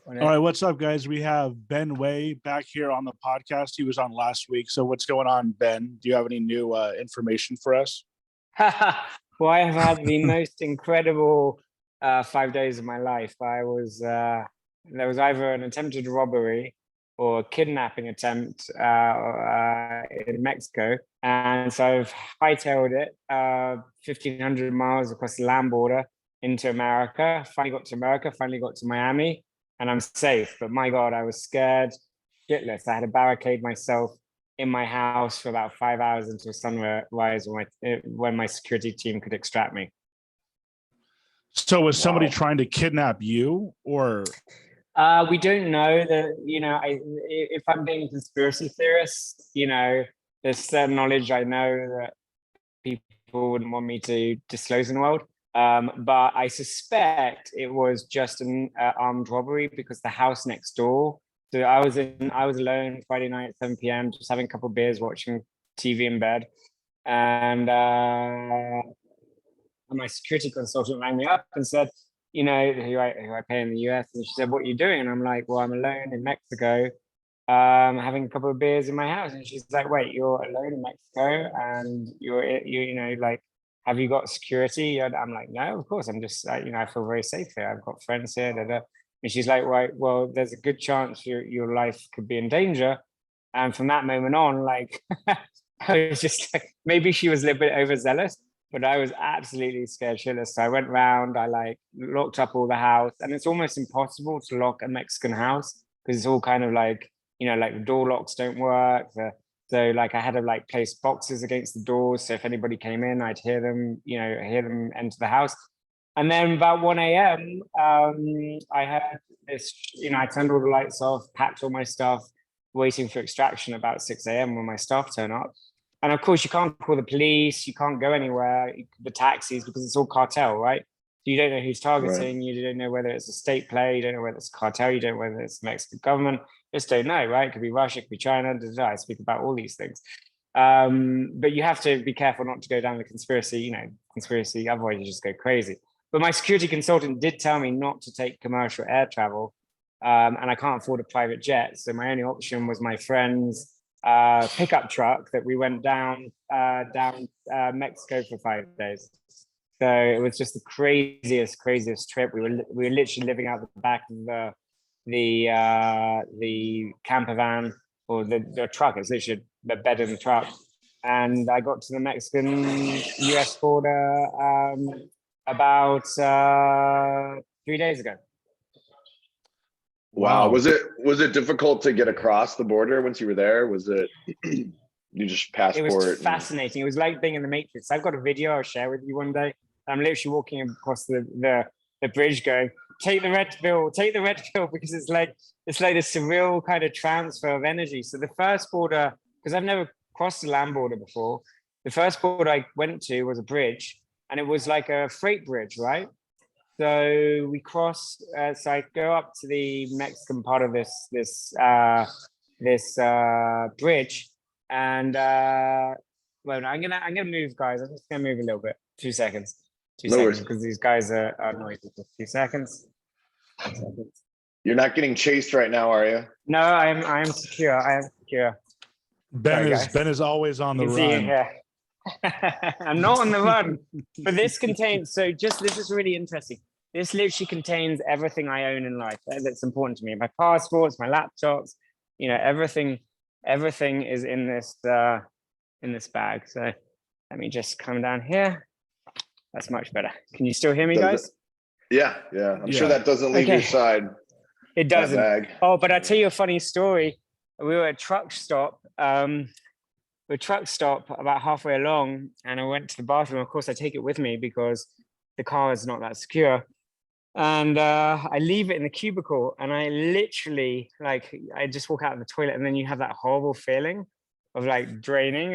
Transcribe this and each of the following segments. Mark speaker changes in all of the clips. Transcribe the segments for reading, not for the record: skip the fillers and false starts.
Speaker 1: All right, what's up, guys? We have Ben Way back here on the podcast. He was on last week. So what's going on, Ben? Do you have any new information for us?
Speaker 2: Well, I have had the most incredible 5 days of my life. There was either an attempted robbery or a kidnapping attempt in Mexico. And so I've hightailed it 1,500 miles across the land border into America. Finally got to America, finally got to Miami, and I'm safe. But my God, I was scared shitless. I had to barricade myself in my house for about 5 hours until sunrise when my security team could extract me.
Speaker 1: So was somebody trying to kidnap you, or?
Speaker 2: We don't know that, if I'm being a conspiracy theorist, there's certain knowledge I know that people wouldn't want me to disclose in the world. But I suspect it was just an armed robbery because the house next door. So I was alone Friday night at 7 p.m. just having a couple of beers, watching TV in bed, and my security consultant rang me up and said, who I pay in the US, and she said, "What are you doing?" And I'm like, "Well, I'm alone in Mexico, having a couple of beers in my house." And she's like, "Wait, you're alone in Mexico, and have you got security?" And I'm like, "No, of course. I'm just, I feel very safe here. I've got friends here." And she's like, "Right, well, there's a good chance your life could be in danger." And from that moment on, I was just like, maybe she was a little bit overzealous, but I was absolutely scared shitless. So I went round, I locked up all the house, and it's almost impossible to lock a Mexican house because it's all kind of the door locks don't work. So I had to place boxes against the doors. So if anybody came in, I'd hear them enter the house. And then about 1 a.m., I had this, I turned all the lights off, packed all my stuff, waiting for extraction about 6 a.m. when my staff turn up. And of course, you can't call the police, you can't go anywhere, the taxis, because it's all cartel, right? So you don't know who's targeting, right. You don't know whether it's a state play, you don't know whether it's a cartel, you don't know whether it's the Mexican government, you just don't know, right? It could be Russia, it could be China, I speak about all these things. But you have to be careful not to go down the conspiracy, otherwise you just go crazy. But my security consultant did tell me not to take commercial air travel, and I can't afford a private jet. So my only option was my friend's pickup truck that we went down Mexico for 5 days. So it was just the craziest trip. We were literally living out the back of the camper van or the truck. It's literally the bed in the truck. And I got to the Mexican-US border about 3 days ago.
Speaker 3: Wow. Was it difficult to get across the border once you were there? Was it you just passport?
Speaker 2: It was fascinating. It was like being in the Matrix. I've got a video I'll share with you one day. I'm literally walking across the bridge going, take the red pill, because it's like a surreal kind of transfer of energy. So the first border, because I've never crossed the land border before, the first border I went to was a bridge, and it was like a freight bridge, right? So we crossed. So I go up to the Mexican part of this bridge, and well, I'm gonna move, guys. I'm just gonna move a little bit. 2 seconds. Two seconds, because these guys are noisy. 2 seconds.
Speaker 3: You're not getting chased right now, are you?
Speaker 2: No, I am secure. I am secure.
Speaker 1: Ben is always on the run.
Speaker 2: I'm not on the run, but this is really interesting. This literally contains everything I own in life that's important to me. My passports, my laptops, everything is in this bag. So let me just come down here. That's much better. Can you still hear me, guys?
Speaker 3: Yeah. I'm sure that doesn't leave your side.
Speaker 2: It doesn't. Oh, but I'll tell you a funny story. We were at a truck stop. About halfway along, and I went to the bathroom. Of course, I take it with me because the car is not that secure. And I leave it in the cubicle, and I literally, I just walk out of the toilet, and then you have that horrible feeling of draining.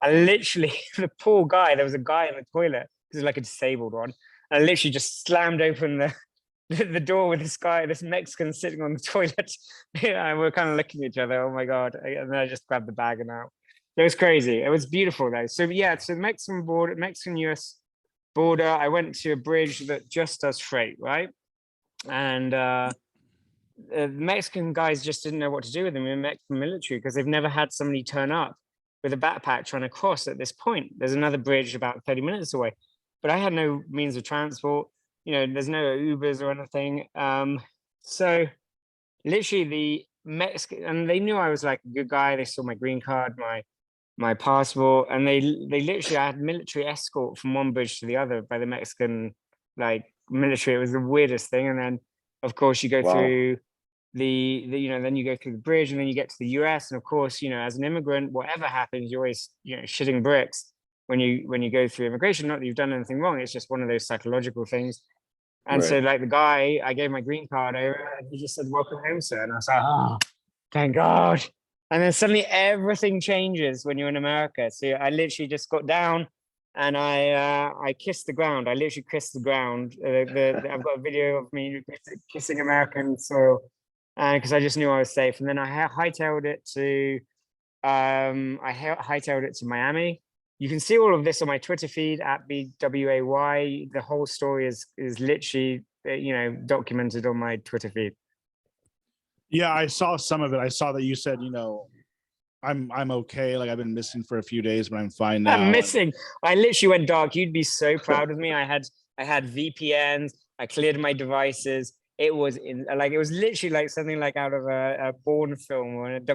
Speaker 2: I literally, the poor guy, there was a guy in the toilet, this is like a disabled one. I literally just slammed open the door with this Mexican sitting on the toilet. And we're kind of looking at each other. Oh my God. And then I just grabbed the bag and out. It was crazy. It was beautiful though. So yeah, so the Mexican-US border, I went to a bridge that just does freight, right? And the Mexican guys just didn't know what to do with them in the Mexican military because they've never had somebody turn up with a backpack trying to cross at this point. There's another bridge about 30 minutes away, but I had no means of transport. You know, there's no Ubers or anything. So literally the Mexican, and they knew I was like a good guy. They saw my green card, my passport, and they literally, I had military escort from one bridge to the other by the Mexican like military. It was the weirdest thing. And then of course you go
Speaker 3: Wow.
Speaker 2: through the then you go through the bridge and then you get to the US. And of course, as an immigrant, whatever happens, you're always, shitting bricks when you go through immigration. Not that you've done anything wrong, it's just one of those psychological things. And so
Speaker 3: Right.
Speaker 2: like the guy, I gave my green card over and he just said, "Welcome home, sir." And I was like, "Oh, thank God." And then suddenly everything changes when you're in America. So I literally just got down and I kissed the ground. I literally kissed the ground. I've got a video of me kissing American soil because I just knew I was safe. And then I hightailed it to Miami. You can see all of this on my Twitter feed at BWAY. The whole story is literally documented on my Twitter feed.
Speaker 1: Yeah, I saw some of it. I saw that you said, I'm okay. Like I've been missing for a few days, but I'm fine now.
Speaker 2: I'm missing. I literally went dark. You'd be so proud of me. I had VPNs. I cleared my devices. It was it was literally like something like out of a Bourne film. Or it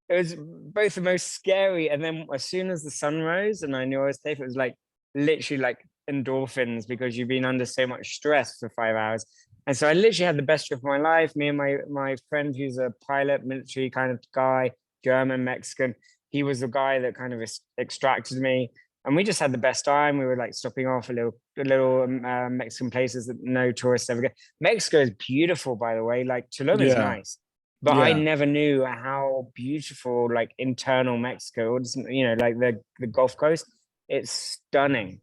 Speaker 2: was both the most scary, and then as soon as the sun rose and I knew I was safe, it was like literally like endorphins because you've been under so much stress for 5 hours. And so I literally had the best trip of my life. Me and my friend, who's a pilot, military kind of guy, German, Mexican, he was the guy that kind of extracted me. And we just had the best time. We were like stopping off at little Mexican places that no tourists ever go. Mexico is beautiful, by the way. Like Tulum is nice, but I never knew how beautiful like internal Mexico, like the Gulf Coast. It's stunning.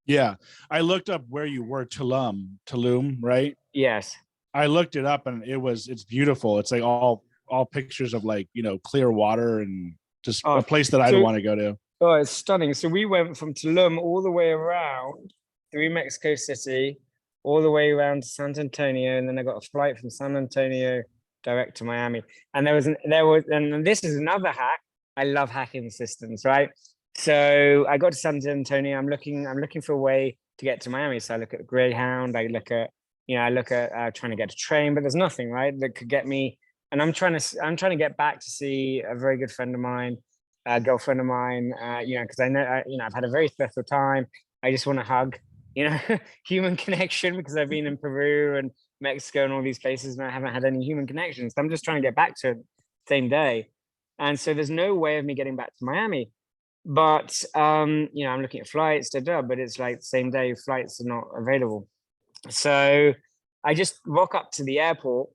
Speaker 1: Yeah, I looked up where you were, Tulum, right?
Speaker 2: Yes.
Speaker 1: I looked it up and it's beautiful. It's like all pictures of like, clear water and just a place that I'd want to go to.
Speaker 2: Oh, it's stunning. So we went from Tulum all the way around through Mexico City, all the way around to San Antonio, and then I got a flight from San Antonio direct to Miami. And and this is another hack. I love hacking systems, right? So I got to San Antonio. I'm looking for a way to get to Miami. So I look at Greyhound. I look at trying to get a train, but there's nothing right that could get me. And I'm trying to get back to see a very good friend of mine, a girlfriend of mine. Because I know I've had a very special time. I just want to hug, human connection, because I've been in Peru and Mexico and all these places and I haven't had any human connections. So I'm just trying to get back to it same day. And so there's no way of me getting back to Miami. But I'm looking at flights, but it's like same day flights are not available. So I just walk up to the airport,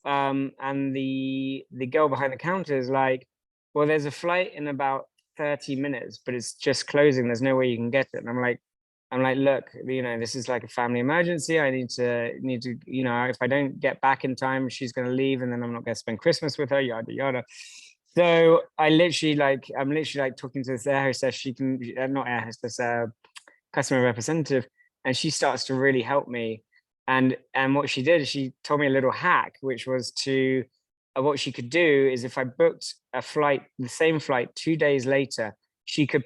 Speaker 2: and the girl behind the counter is like, "Well, there's a flight in about 30 minutes, but it's just closing. There's no way you can get it." And I'm like, "Look, this is like a family emergency. I need to, if I don't get back in time, she's going to leave, and then I'm not going to spend Christmas with her, yada yada." So I'm literally talking to this air hostess. She can, not air hostess, customer representative, and she starts to really help me. And what she did is she told me a little hack, which was what she could do is if I booked a flight, the same flight 2 days later, she could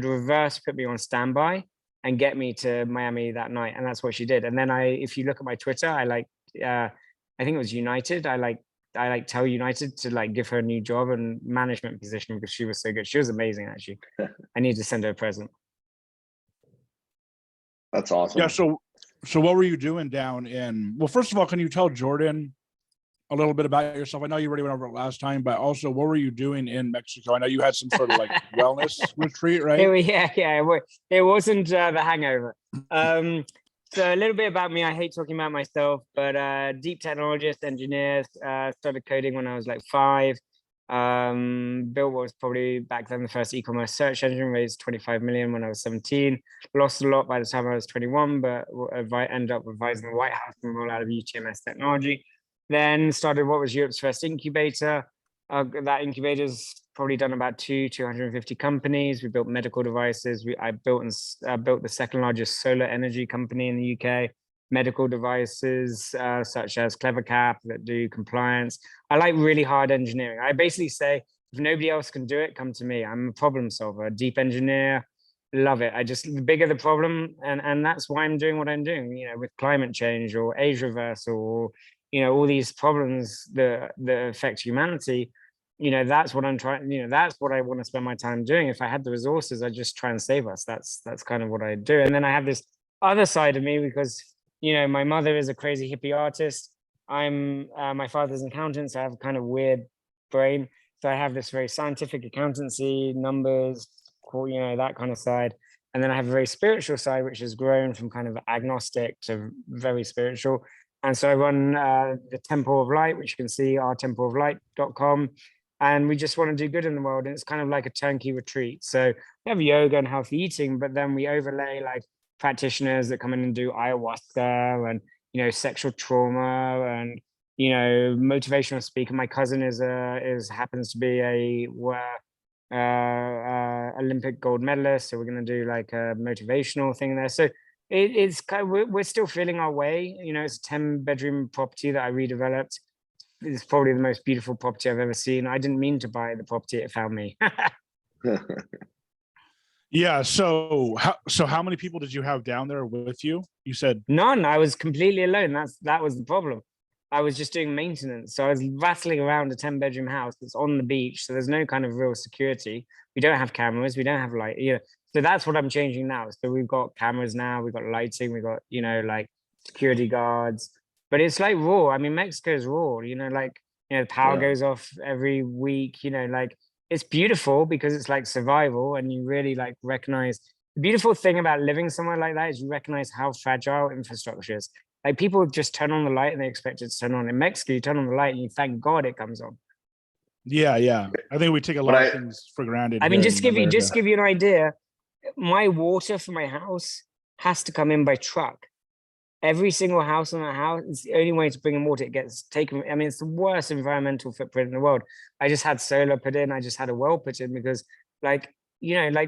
Speaker 2: reverse put me on standby and get me to Miami that night. And that's what she did. And then if you look at my Twitter, I think it was United. I tell United to give her a new job and management position because she was so good. She was amazing, actually. I need to send her a present.
Speaker 3: That's awesome.
Speaker 1: Yeah. So what were you doing down in? Well, first of all, can you tell Jordan a little bit about yourself? I know you already went over it last time, but also what were you doing in Mexico? I know you had some sort of wellness retreat, right?
Speaker 2: It wasn't the hangover. So a little bit about me. I hate talking about myself, but deep technologist, engineer, started coding when I was 5. Built what was probably back then the first e-commerce search engine, raised 25 million when I was 17. Lost a lot by the time I was 21, but ended up advising the White House and roll out of UTMS technology. Then started what was Europe's first incubator. That incubator's probably done about 250 companies. We built medical devices. I built the second largest solar energy company in the UK. medical devices, such as CleverCap that do compliance. I like really hard engineering. I basically say, if nobody else can do it, come to me. I'm a problem solver, a deep engineer, love it. The bigger the problem, and that's why I'm doing what I'm doing, with climate change or age reversal, or, all these problems that affect humanity. That's what I'm trying, that's what I want to spend my time doing. If I had the resources, I'd just try and save us. That's kind of what I do. And then I have this other side of me because, my mother is a crazy hippie artist. My father's an accountant, so I have a kind of weird brain. So I have this very scientific accountancy, numbers, that kind of side. And then I have a very spiritual side, which has grown from kind of agnostic to very spiritual. And so I run the Temple of Light, which you can see, ourtempleoflight.com. And we just want to do good in the world. And it's kind of like a turnkey retreat. So we have yoga and healthy eating, but then we overlay like practitioners that come in and do ayahuasca and, sexual trauma and, motivational speaker. My cousin happens to be a Olympic gold medalist. So we're going to do like a motivational thing there. So it's kind of, we're still feeling our way. It's a 10-bedroom property that I redeveloped. It's probably the most beautiful property I've ever seen. I didn't mean to buy the property; it found me.
Speaker 1: Yeah. So how many people did you have down there with you? You said
Speaker 2: none. I was completely alone. That was the problem. I was just doing maintenance. So I was rattling around a 10-bedroom house that's on the beach. So there's no kind of real security. We don't have cameras. We don't have light. So that's what I'm changing now. So we've got cameras now. We've got lighting. We've got, like security guards. But it's like raw. I mean, Mexico is raw. The power goes off every week. It's beautiful because it's like survival, and you really like recognize the beautiful thing about living somewhere like that is you recognize how fragile infrastructure is. Like people just turn on the light and they expect it to turn on. In Mexico, you turn on the light and you thank God it comes on.
Speaker 1: Yeah. I think we take a lot of things for granted.
Speaker 2: I mean,
Speaker 1: here
Speaker 2: just
Speaker 1: in
Speaker 2: give you an idea. My water for my house has to come in by truck. Every single house in the house, it's the only way to bring in water. It gets taken. I mean, it's the worst environmental footprint in the world. I just had solar put in. I just had a well put in because, like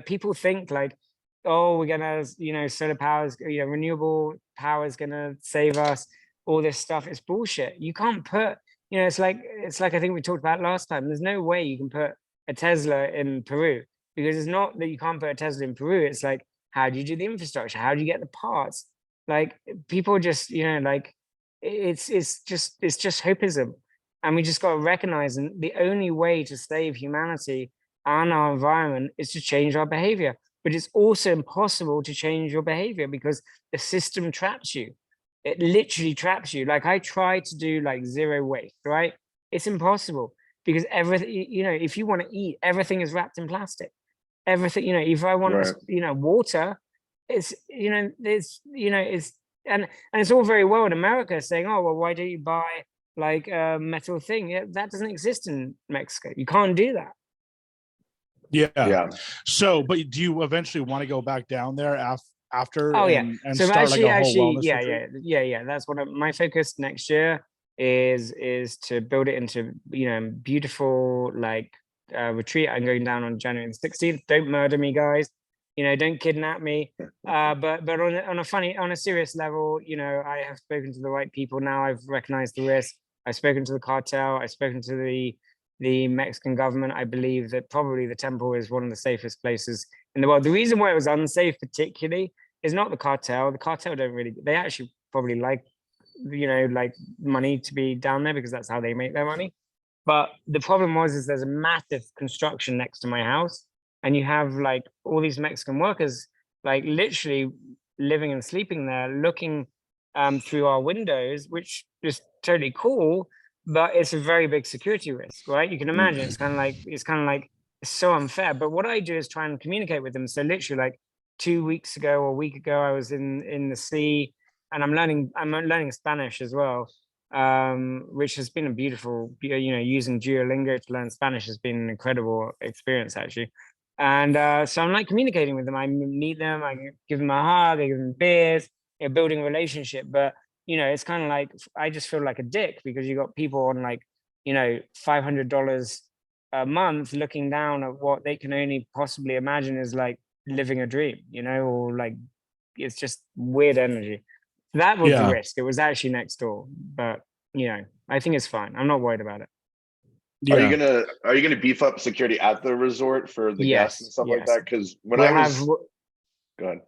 Speaker 2: people think like, oh, we're gonna, solar power is, renewable power is gonna save us. All this stuff is bullshit. You can't put, it's like I think we talked about last time. There's no way you can put a Tesla in Peru, because it's not that you can't put a Tesla in Peru. It's like, how do you do the infrastructure? How do you get the parts? Like people just, it's just hopeism. And we just got to recognize, and the only way to save humanity and our environment is to change our behavior. But it's also impossible to change your behavior because the system traps you. It literally traps you. Like I try to do like zero waste, right? It's impossible because everything, if you want to eat, everything is wrapped in plastic. Everything, if I want, water, it's, and it's all very well in America saying, oh, well, why don't you buy like a metal thing? Yeah, that doesn't exist in Mexico. You can't do that.
Speaker 1: Yeah. So, but do you eventually want to go back down there after?
Speaker 2: Oh,
Speaker 1: and
Speaker 2: so
Speaker 1: start
Speaker 2: actually,
Speaker 1: like a whole wellness
Speaker 2: yeah. That's what my focus next year is to build it into, beautiful like retreat. I'm going down on January the 16th. Don't murder me, guys. Don't kidnap me. But on a serious level, I have spoken to the right people now. I've recognized the risk. I've spoken to the cartel. I've spoken to the Mexican government. I believe that probably the temple is one of the safest places in the world. The reason why it was unsafe particularly is not the cartel. The cartel they actually probably like money to be down there because that's how they make their money. But the problem is there's a massive construction next to my house, and you have like all these Mexican workers like literally living and sleeping there, looking through our windows, which is totally cool, but it's a very big security risk, right? You can imagine it's kind of like it's so unfair. But what I do is try and communicate with them. So literally like 2 weeks ago or a week ago, I was in the sea, and I'm learning Spanish as well, which has been a beautiful, using Duolingo to learn Spanish has been an incredible experience actually. And so I'm like communicating with them. I meet them, I give them a hug, I give them beers, building a relationship. But it's kind of like I just feel like a dick because you got people on like $500 a month looking down at what they can only possibly imagine is like living a dream, or like it's just weird energy. That was the
Speaker 1: Yeah.
Speaker 2: risk. It was actually next door, but you know, I think it's fine. I'm not worried about it.
Speaker 1: Yeah.
Speaker 3: Are you gonna beef up security at the resort for the guests and
Speaker 2: Yes,
Speaker 3: stuff like
Speaker 2: yes.
Speaker 3: that? Because when
Speaker 2: We'll
Speaker 3: I
Speaker 2: have.
Speaker 3: was, go ahead.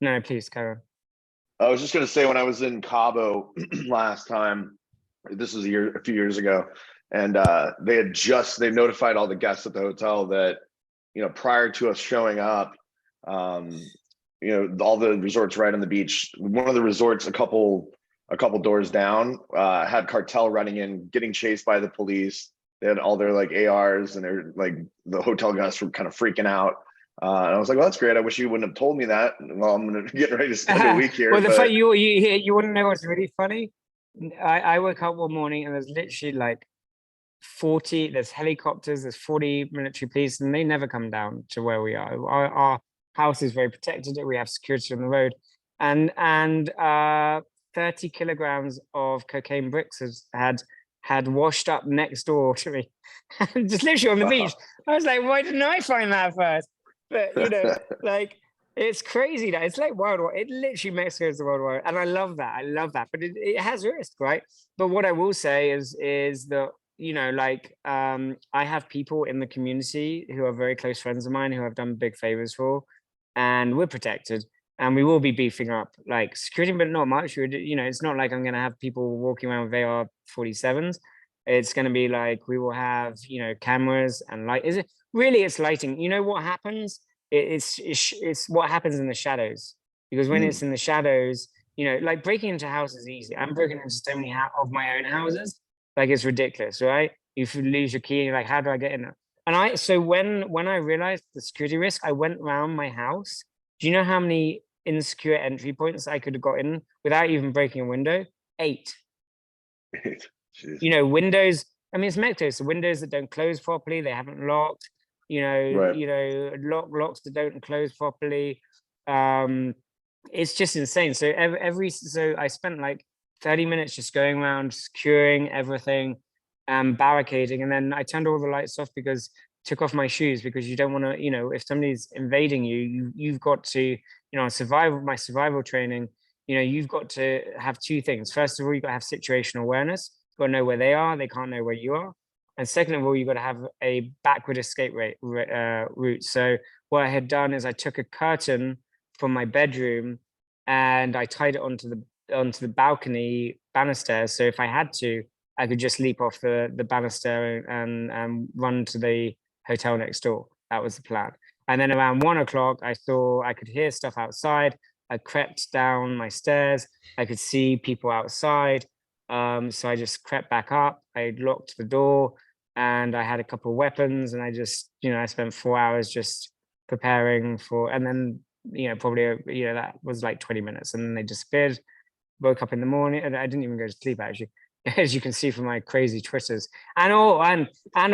Speaker 2: No, please carry on.
Speaker 3: I was just gonna say when I was in Cabo last time, this was a few years ago, and they notified all the guests at the hotel that, you know, prior to us showing up, um, you know, all the resorts right on the beach. One of the resorts, a couple doors down, had cartel running in, getting chased by the police. They had all their like ARs, and they're like the hotel guests were kind of freaking out. And I was like, well, that's great. I wish you wouldn't have told me that. Well, I'm gonna get ready to spend a week here.
Speaker 2: Well, the
Speaker 3: but
Speaker 2: fact you wouldn't know what's really funny. I woke up one morning and there's literally like 40. There's helicopters. There's 40 military police, and they never come down to where we are. Our house is very protected. We have security on the road, and 30 kilograms of cocaine bricks had washed up next door to me, just literally on the beach. I was like, why didn't I find that first? But you know, like it's crazy that it's like World War. It literally Mexico is the World War, and I love that. I love that, but it has risk, right? But what I will say is that, you know, like I have people in the community who are very close friends of mine who I've done big favors for, and we're protected. And we will be beefing up like security, but not much. You know, it's not like I'm going to have people walking around with AR-47s. It's going to be like we will have, you know, cameras and light. Is it really? It's lighting. You know what happens? It's what happens in the shadows, because when it's in the shadows, you know, like breaking into a house is easy. I'm breaking into so many of my own houses, like it's ridiculous, right? You lose your key, and you're like, how do I get in there? And so when I realized the security risk, I went around my house. Do you know how many insecure entry points I could have got in without even breaking a window? 8.
Speaker 3: Jeez.
Speaker 2: You know, windows. I mean, it's Mexico, so windows that don't close properly, they haven't locked.
Speaker 3: Right.
Speaker 2: Locks that don't close properly. It's just insane. So so I spent like 30 minutes just going around securing everything, barricading, and then I turned all the lights off because took off my shoes, because you don't want to, you know, if somebody's invading you've got to, you know, my survival training, you know, you've got to have 2 things. First of all, you've got to have situational awareness. You've got to know where they are. They can't know where you are. And second of all, you've got to have a backward escape route. So what I had done is I took a curtain from my bedroom and I tied it onto the balcony banister. So if I had to, I could just leap off the banister and run to the hotel next door. That was the plan. And then around 1 o'clock, I saw I could hear stuff outside. I crept down my stairs. I could see people outside. So I just crept back up. I locked the door, and I had a couple of weapons, and I just, you know, I spent 4 hours just preparing for, and then, you know, probably, you know, that was like 20 minutes, and then they disappeared. Woke up in the morning, and I didn't even go to sleep actually, as you can see from my crazy Twitters. And all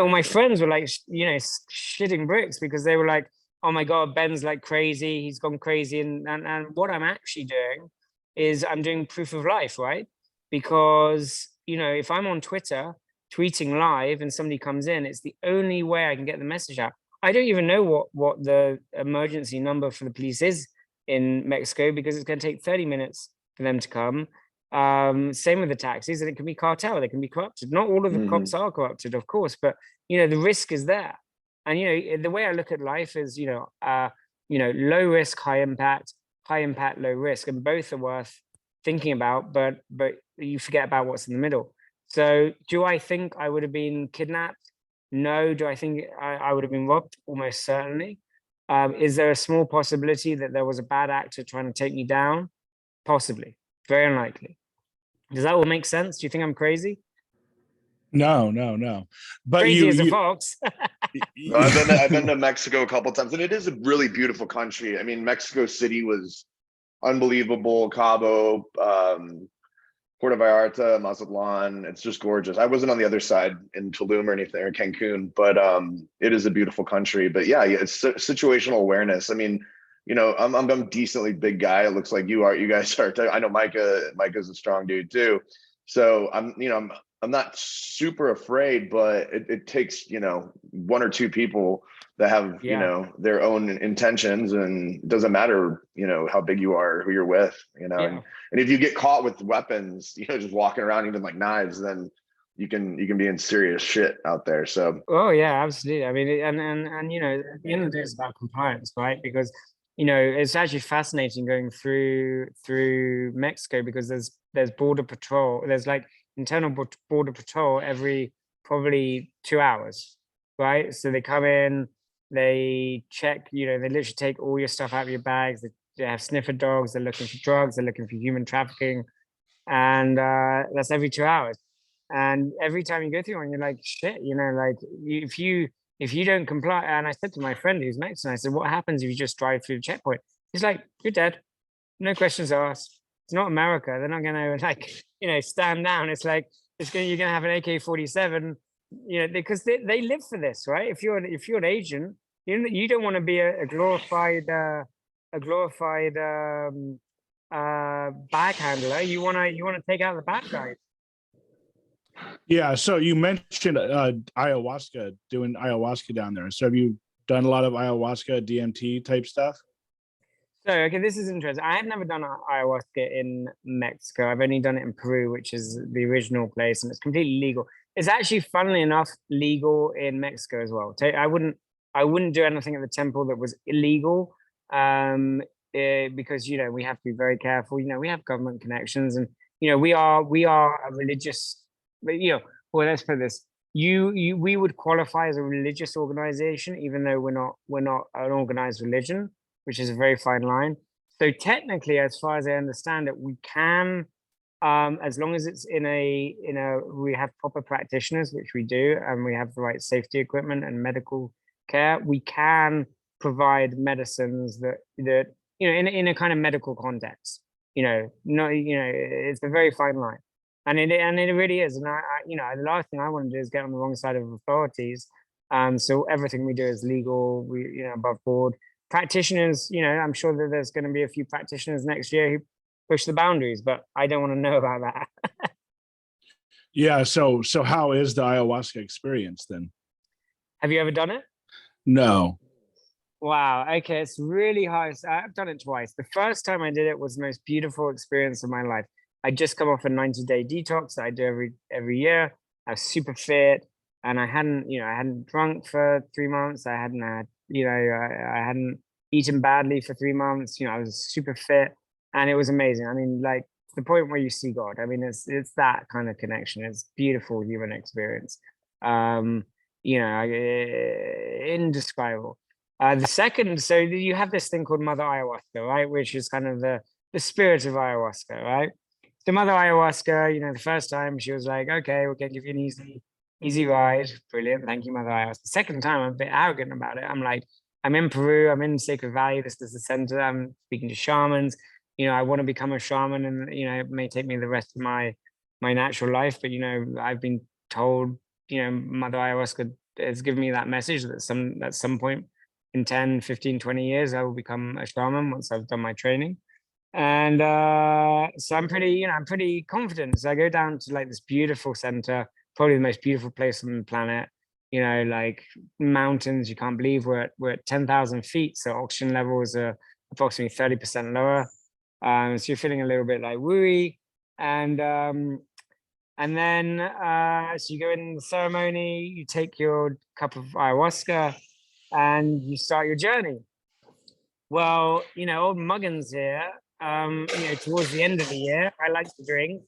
Speaker 2: my friends were like, you know, shitting bricks, because they were like, oh my God, Ben's like crazy. He's gone crazy. And what I'm actually doing is I'm doing proof of life, right? Because, you know, if I'm on Twitter tweeting live and somebody comes in, it's the only way I can get the message out. I don't even know what the emergency number for the police is in Mexico, because it's going to take 30 minutes for them to come. Same with the taxis, and it can be cartel, they can be corrupted. Not all of the cops are corrupted, of course, but you know, the risk is there. And you know, the way I look at life is, you know, low risk, high impact, low risk, and both are worth thinking about, but you forget about what's in the middle. So do I think I would have been kidnapped? No. Do I think I would have been robbed? Almost certainly. Is there a small possibility that there was a bad actor trying to take me down? Possibly. Very unlikely. Does that all make sense? Do you think I'm crazy?
Speaker 1: No. But
Speaker 2: Crazy as a fox.
Speaker 3: No, I've been to Mexico a couple times, and it is a really beautiful country. I mean, Mexico City was unbelievable. Cabo, Puerto Vallarta, Mazatlan, it's just gorgeous. I wasn't on the other side in Tulum or anything, or Cancun, but it is a beautiful country. But yeah, it's situational awareness. I mean, you know, I'm a decently big guy. It looks like you are. You guys are. I know Micah's a strong dude too. So I'm not super afraid, but it takes, you know, 1 or 2 people that have, you
Speaker 2: Yeah.
Speaker 3: know, their own intentions, and it doesn't matter, you know, how big you are, who you're with, you know,
Speaker 2: Yeah.
Speaker 3: and if you get caught with weapons, you know, just walking around, even like knives, then you can be in serious shit out there. So
Speaker 2: Oh yeah, absolutely. I mean, and you know, at the end of the day, it's about compliance, right? Because you know, it's actually fascinating going through Mexico because there's border patrol. There's like internal border patrol every probably 2 hours, right? So they come in, they check. You know, they literally take all your stuff out of your bags. They have sniffer dogs. They're looking for drugs. They're looking for human trafficking, and that's every 2 hours. And every time you go through one, you're like, shit, you know, like if you don't comply. And I said to my friend who's Mexican, I said, what happens if you just drive through the checkpoint? He's like, you're dead. No questions asked. It's not America. They're not gonna like, you know, stand down. It's like you're gonna have an AK-47, you know, because they live for this, right? If you're an agent, you don't want to be a glorified bag handler. You wanna take out the bad guys.
Speaker 1: Yeah. So you mentioned ayahuasca, doing ayahuasca down there. So have you done a lot of ayahuasca, DMT type stuff?
Speaker 2: So, okay, this is interesting. I have never done ayahuasca in Mexico. I've only done it in Peru, which is the original place, and it's completely legal. It's actually, funnily enough, legal in Mexico as well. I wouldn't do anything at the temple that was illegal, because you know we have to be very careful. You know, we have government connections, and you know we are a religious. But you know, well, let's put this. We would qualify as a religious organization, even though we're not an organized religion, which is a very fine line. So technically, as far as I understand it, we can, as long as it's we have proper practitioners, which we do, and we have the right safety equipment and medical care, we can provide medicines that you know in a kind of medical context. You know, no, you know, it's a very fine line, and it really is. And I you know, the last thing I want to do is get on the wrong side of authorities. So everything we do is legal. We, you know, above board. Practitioners, you know, I'm sure that there's going to be a few practitioners next year who push the boundaries, but I don't want to know about that.
Speaker 1: Yeah. So how is the ayahuasca experience then?
Speaker 2: Have you ever done it?
Speaker 1: No.
Speaker 2: Wow. Okay, it's really hard. I've done it twice. The first time I did it was the most beautiful experience of my life. I just come off a 90-day detox that I do every year. I was super fit, and I hadn't drunk for 3 months. I hadn't had, you know, I hadn't eaten badly for 3 months. You know, I was super fit, and it was amazing. I mean, like to the point where you see God. I mean, it's that kind of connection. It's beautiful human experience. You know, indescribable. The second, so you have this thing called Mother Ayahuasca, right? Which is kind of the spirit of ayahuasca, right? So Mother Ayahuasca, you know, the first time she was like, okay, we're gonna give you an easy ride. Brilliant. Thank you, Mother Ayahuasca. The second time, I'm a bit arrogant about it. I'm like, I'm in Peru, I'm in Sacred Valley, this is the center, I'm speaking to shamans. You know, I want to become a shaman, and you know, it may take me the rest of my natural life, but you know, I've been told, you know, Mother Ayahuasca has given me that message that at some point in 10, 15, 20 years, I will become a shaman once I've done my training. And so I'm pretty confident. So I go down to like this beautiful center, probably the most beautiful place on the planet. You know, like mountains, you can't believe we're at 10,000 feet. So oxygen levels are approximately 30% lower. So you're feeling a little bit like wooey. And then so you go in the ceremony, you take your cup of ayahuasca, and you start your journey. Well, you know, old Muggins here, you know, towards the end of the year, I like to drink,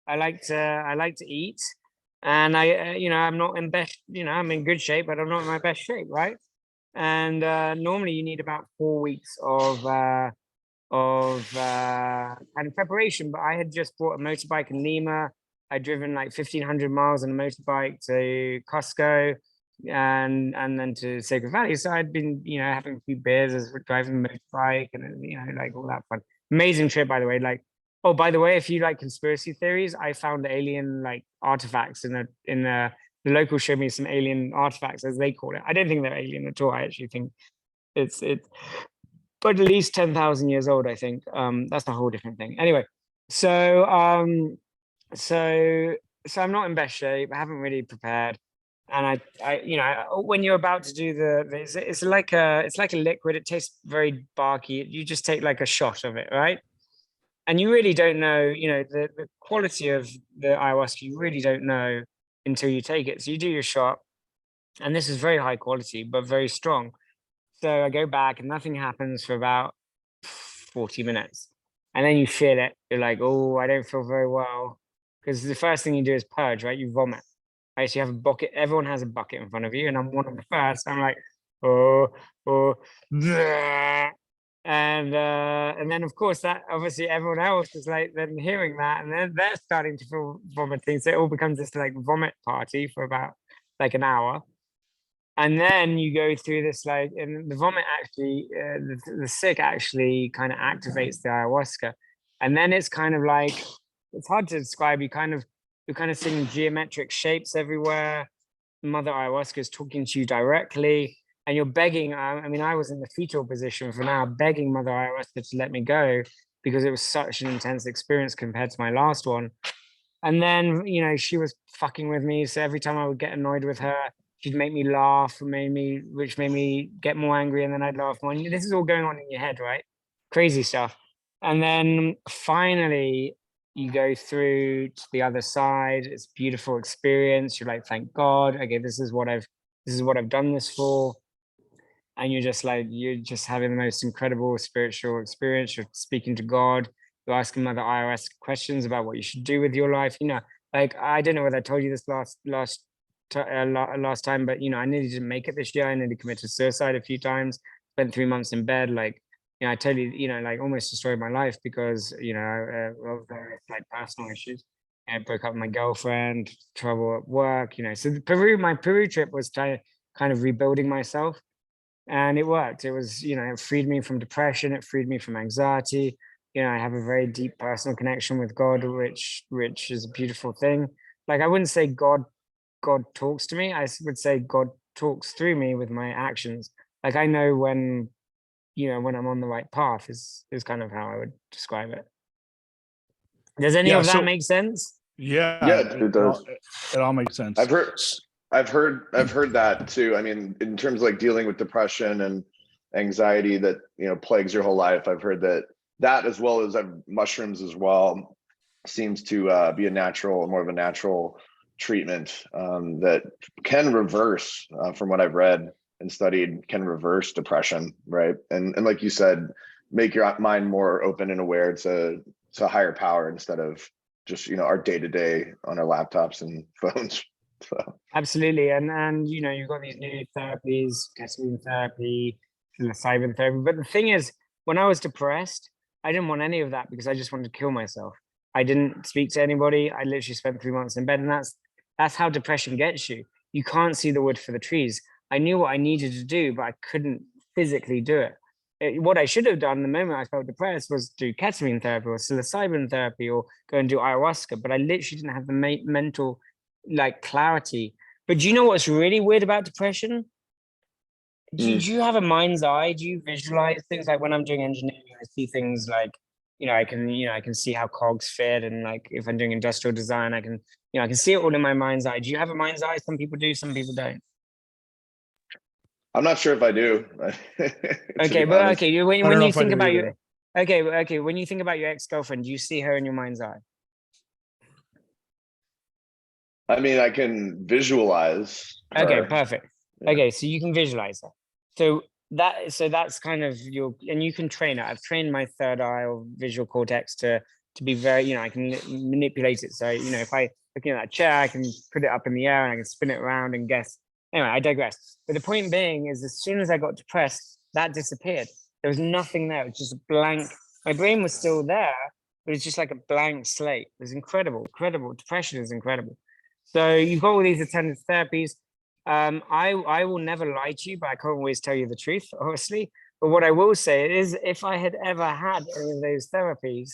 Speaker 2: I like to eat, and you know, I'm not in best, you know, I'm in good shape, but I'm not in my best shape, right? And normally you need about 4 weeks of kind of preparation, but I had just bought a motorbike in Lima. I'd driven like 1,500 miles on a motorbike to Costco and then to Sacred Valley. So I'd been, you know, having a few beers as we're driving the motorbike, and you know, like all that fun. Amazing trip, by the way. Like, oh, by the way, if you like conspiracy theories, I found alien like artifacts in the local showed me some alien artifacts, as they call it. I don't think they're alien at all. I actually think it's but at least 10,000 years old, I think. That's a whole different thing. Anyway, so so I'm not in best shape. I haven't really prepared. when you're about to do it's like a liquid. It tastes very barky. You just take like a shot of it, right? And you really don't know, the quality of the ayahuasca. You really don't know until you take it. So you do your shot, and this is very high quality, but very strong. So I go back, and nothing happens for about 40 minutes, and then you feel it. You're like, oh, I don't feel very well, because the first thing you do is purge, right? You vomit. Right, so you have a bucket. Everyone has a bucket in front of you, and I'm one of the first. I'm like, oh, bleh. And then of course that obviously everyone else is like then hearing that, and then they're starting to feel vomiting. So it all becomes this like vomit party for about like an hour, and then you go through this like, and the vomit actually, the sick actually kind of activates the ayahuasca, and then it's kind of like, it's hard to describe. You're kind of seeing geometric shapes everywhere. Mother ayahuasca is talking to you directly, and you're begging. I mean, I was in the fetal position for now, begging Mother ayahuasca to let me go, because it was such an intense experience compared to my last one. And then, she was fucking with me. So every time I would get annoyed with her, she'd make me laugh, which made me get more angry, and then I'd laugh more. And this is all going on in your head, right? Crazy stuff. And then finally, you go through to the other side. It's a beautiful experience. You're like, thank God. Okay, this is what I've done this for. And you're just having the most incredible spiritual experience. You're speaking to God. You're asking Mother ayahuasca questions about what you should do with your life. Like, I don't know whether I told you this last time, but I nearly didn't make it this year. I nearly committed suicide a few times. Spent 3 months in bed. Like, I totally, like almost destroyed my life because, of various like personal issues. I broke up with my girlfriend, trouble at work, So my Peru trip was kind of rebuilding myself, and it worked. It was, it freed me from depression. It freed me from anxiety. I have a very deep personal connection with God, which is a beautiful thing. Like, I wouldn't say God talks to me. I would say God talks through me with my actions. Like, I know when I'm on the right path is kind of how I would describe it. Does any of that make sense?
Speaker 1: Yeah,
Speaker 3: it does.
Speaker 1: It all makes sense.
Speaker 3: I've heard that too. I mean, in terms of like dealing with depression and anxiety that plagues your whole life, I've heard that as well as mushrooms as well seems to be more of a natural treatment that can reverse, from what I've read and studied, can reverse depression, right? And like you said, make your mind more open and aware to higher power instead of just our day-to-day on our laptops and phones. So.
Speaker 2: Absolutely. And you've got these new therapies, ketamine therapy, psilocybin therapy. But the thing is, when I was depressed, I didn't want any of that because I just wanted to kill myself. I didn't speak to anybody. I literally spent 3 months in bed, and that's how depression gets you. You can't see the wood for the trees. I knew what I needed to do, but I couldn't physically do it. What I should have done the moment I felt depressed was do ketamine therapy or psilocybin therapy or go and do ayahuasca, but I literally didn't have the mental like clarity. But do you know what's really weird about depression? Do you have a mind's eye? Do you visualize things? Like when I'm doing engineering, I see things like, I can see how cogs fit, and like if I'm doing industrial design, I can see it all in my mind's eye. Do you have a mind's eye? Some people do, some people don't.
Speaker 3: I'm not sure if I do.
Speaker 2: Okay, but okay, when you think about your when you think about your ex-girlfriend, do you see her in your mind's eye?
Speaker 3: I mean, I can visualize her.
Speaker 2: Okay, perfect. Yeah. Okay, so you can visualize her. So that's kind of and you can train it. I've trained my third eye or visual cortex to be very, I can manipulate it. So, if I looking at that chair, I can put it up in the air and I can spin it around and guess. Anyway, I digress. But the point being is, as soon as I got depressed, that disappeared. There was nothing there. It was just a blank. My brain was still there, but it's just like a blank slate. It was incredible. Depression is incredible. So you've got all these attendance therapies. I will never lie to you, but I can't always tell you the truth, obviously. But what I will say is, if I had ever had any of those therapies,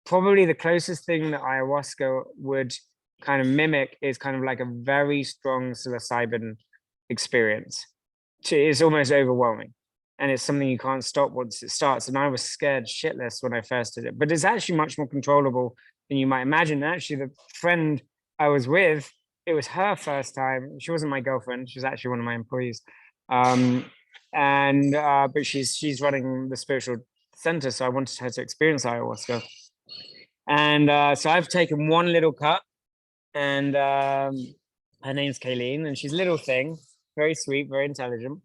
Speaker 2: probably the closest thing that ayahuasca would kind of mimic is kind of like a very strong psilocybin experience. It's almost overwhelming, and it's something you can't stop once it starts. And I was scared shitless when I first did it, but it's actually much more controllable than you might imagine. And actually, the friend I was with, it was her first time. She wasn't my girlfriend. She was actually one of my employees. But she's running the spiritual center, so I wanted her to experience ayahuasca. And so I've taken one little cup, and her name's Kayleen, and she's a little thing, very sweet, very intelligent.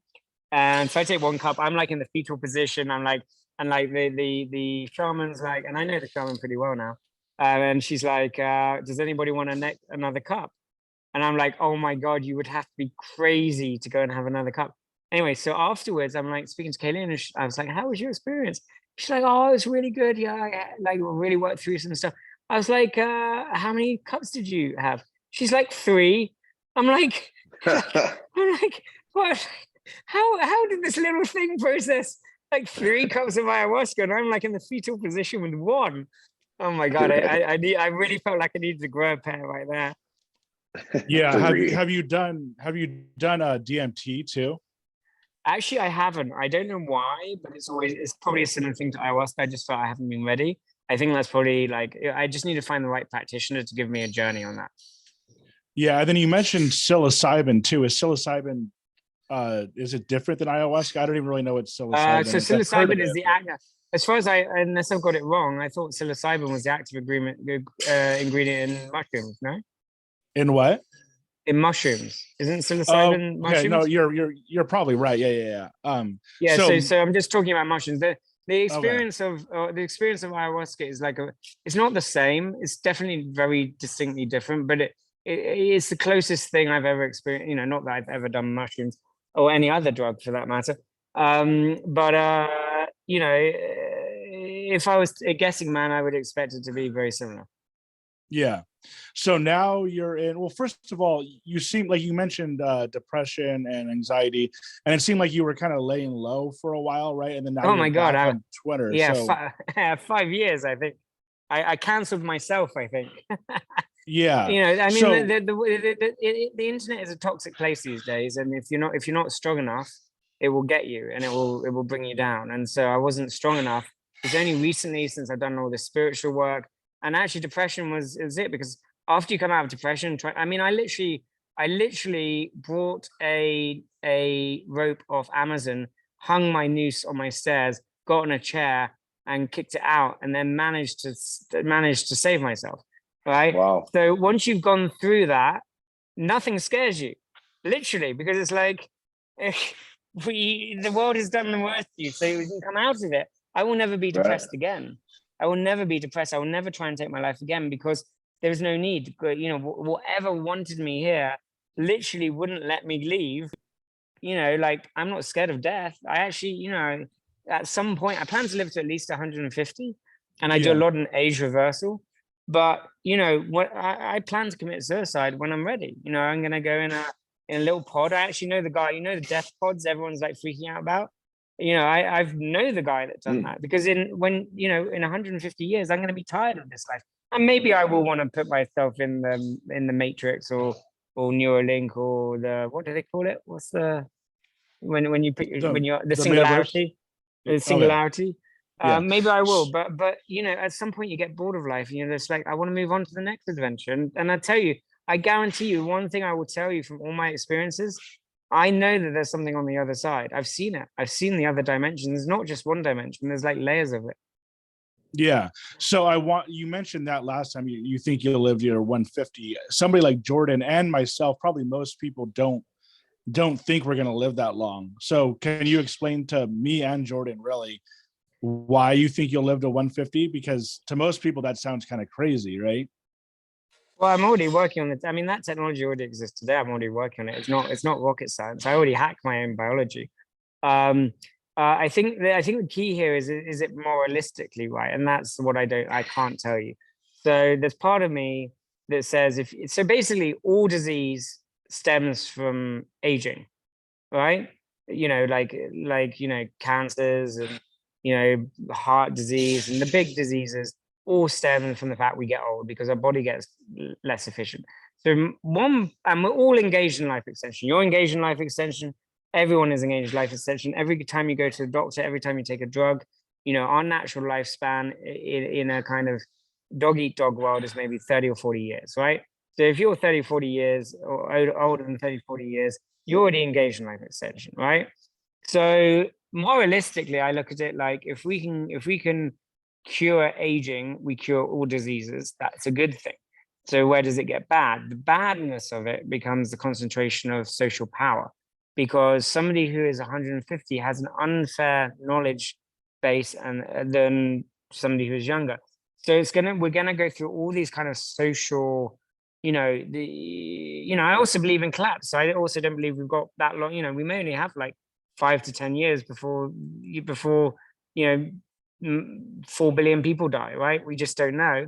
Speaker 2: And so I take one cup. I'm like in the fetal position. I'm like, and like the shaman's like, and I know the shaman pretty well now. And she's like, does anybody want another cup? And I'm like, oh my God, you would have to be crazy to go and have another cup. Anyway, so afterwards, I'm like speaking to Kayleen, and I was like, how was your experience? She's like, oh, it's really good. Yeah, I like really worked through some stuff. I was like, how many cups did you have? She's like, 3. I'm like, what? How did this little thing process like 3 cups of ayahuasca? And I'm like in the fetal position with 1. Oh my God, I really felt like I needed to grow a pair right there.
Speaker 1: Yeah.
Speaker 3: Three.
Speaker 1: Have you done DMT too?
Speaker 2: Actually, I haven't. I don't know why, but it's probably a similar thing to ayahuasca. I just felt I haven't been ready. I think that's probably like, I just need to find the right practitioner to give me a journey on that.
Speaker 1: Yeah. And then you mentioned psilocybin too. Is psilocybin, is it different than ayahuasca? I don't even really know what psilocybin
Speaker 2: So
Speaker 1: is. I've heard of
Speaker 2: psilocybin is
Speaker 1: it,
Speaker 2: the
Speaker 1: but-
Speaker 2: active, as far as unless I've got it wrong, I thought psilocybin was the active ingredient in mushrooms, no?
Speaker 1: In what?
Speaker 2: In mushrooms. Isn't
Speaker 1: Oh,
Speaker 2: psilocybin
Speaker 1: okay.
Speaker 2: mushrooms?
Speaker 1: No, you're probably right. Yeah.
Speaker 2: Yeah,
Speaker 1: so-
Speaker 2: so I'm just talking about mushrooms. The experience of ayahuasca is like it's not the same. It's definitely very distinctly different, but it's the closest thing I've ever experienced. You know, not that I've ever done mushrooms or any other drug for that matter. You know, if I was a guessing man, I would expect it to be very similar.
Speaker 1: Yeah. So now you're in, well, first of all, you seem like you mentioned depression and anxiety, and it seemed like you were kind of laying low for a while, right? And then now
Speaker 2: Oh
Speaker 1: you're
Speaker 2: my God,
Speaker 1: back on Twitter.
Speaker 2: Yeah,
Speaker 1: So
Speaker 2: 5 years, I think. I canceled myself, I think.
Speaker 1: yeah.
Speaker 2: You know, I mean,
Speaker 1: So-
Speaker 2: the internet is a toxic place these days, and if you're not strong enough, it will get you, and it will bring you down. And so I wasn't strong enough. It's only recently, since I've done all this spiritual work, and actually depression was it, because after you come out of depression, I literally brought a rope off Amazon, hung my noose on my stairs, got on a chair, and kicked it out, and then managed to save myself. Right.
Speaker 3: Wow.
Speaker 2: So once you've gone through that, nothing scares you, literally, because it's like the world has done the worst to you, so you can come out of it. I will never be depressed again. I will never be depressed. I will never try and take my life again, because there is no need. You know, whatever wanted me here literally wouldn't let me leave. You know, like, I'm not scared of death. I actually, you know, at some point, I plan to live to at least 150, and I do a
Speaker 1: Yeah.
Speaker 2: lot in age reversal. But you know, what I plan to commit suicide when I'm ready. You know, I'm gonna go in a little pod. I actually know the guy. You know, the death pods everyone's like freaking out about. You know, I know the guy that done that, because in 150 years, I'm gonna be tired of this life, and maybe I will want to put myself in the Matrix or Neuralink, or the, what do they call it? What's the when you put
Speaker 1: The
Speaker 2: when you're the
Speaker 1: metaverse?
Speaker 2: singularity,
Speaker 1: Oh, yeah.
Speaker 2: the singularity.
Speaker 1: Yeah.
Speaker 2: Maybe I will, but you know, at some point you get bored of life. You know, it's like, I want to move on to the next adventure. And I tell you, I guarantee you, one thing I will tell you from all my experiences, I know that there's something on the other side. I've seen it. I've seen the other dimension. There's not just one dimension. There's like layers of it.
Speaker 1: Yeah. So you mentioned that last time, you think you'll live to your 150. Somebody like Jordan and myself, probably most people don't think we're going to live that long. So can you explain to me and Jordan really why you think you'll live to 150? Because to most people that sounds kind of crazy, right?
Speaker 2: Well, I'm already working on it. I mean, that technology already exists today. I'm already working on it. It's not rocket science. I already hacked my own biology. I think the key here is it moralistically right? And that's what I can't tell you. So there's part of me that says, so basically all disease stems from aging, right? You know, like you know, cancers and, you know, heart disease and the big diseases all stem from the fact we get old, because our body gets less efficient. So and we're all engaged in life extension. You're engaged in life extension. Everyone is engaged in life extension. Every time you go to the doctor, every time you take a drug, you know, our natural lifespan in a kind of dog eat dog world is maybe 30 or 40 years, right? So if you're 30, 40 years or older than 30, 40 years, you're already engaged in life extension, right? So moralistically, I look at it like if we can cure aging, we cure all diseases. That's a good thing. So where does it get bad? The badness of it becomes the concentration of social power, because somebody who is 150 has an unfair knowledge base and than somebody who's younger. So we're gonna go through all these kind of social, I also believe in collapse. So I also don't believe we've got that long. We may only have like 5 to 10 years before 4 billion people die, right? We just don't know.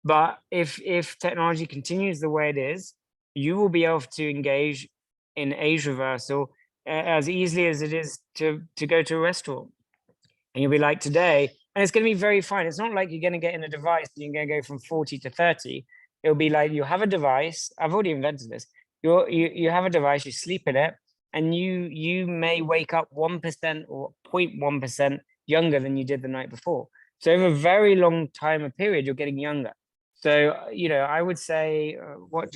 Speaker 2: But if technology continues the way it is, you will be able to engage in age reversal as easily as it is to go to a restaurant. And you'll be like today, and it's going to be very fine. It's not like you're going to get in a device and you're going to go from 40 to 30. It'll be like you have a device. I've already invented this. You have a device, you sleep in it, and you may wake up 1% or 0.1% younger than you did the night before. So over a very long time period, you're getting younger. So, I would say what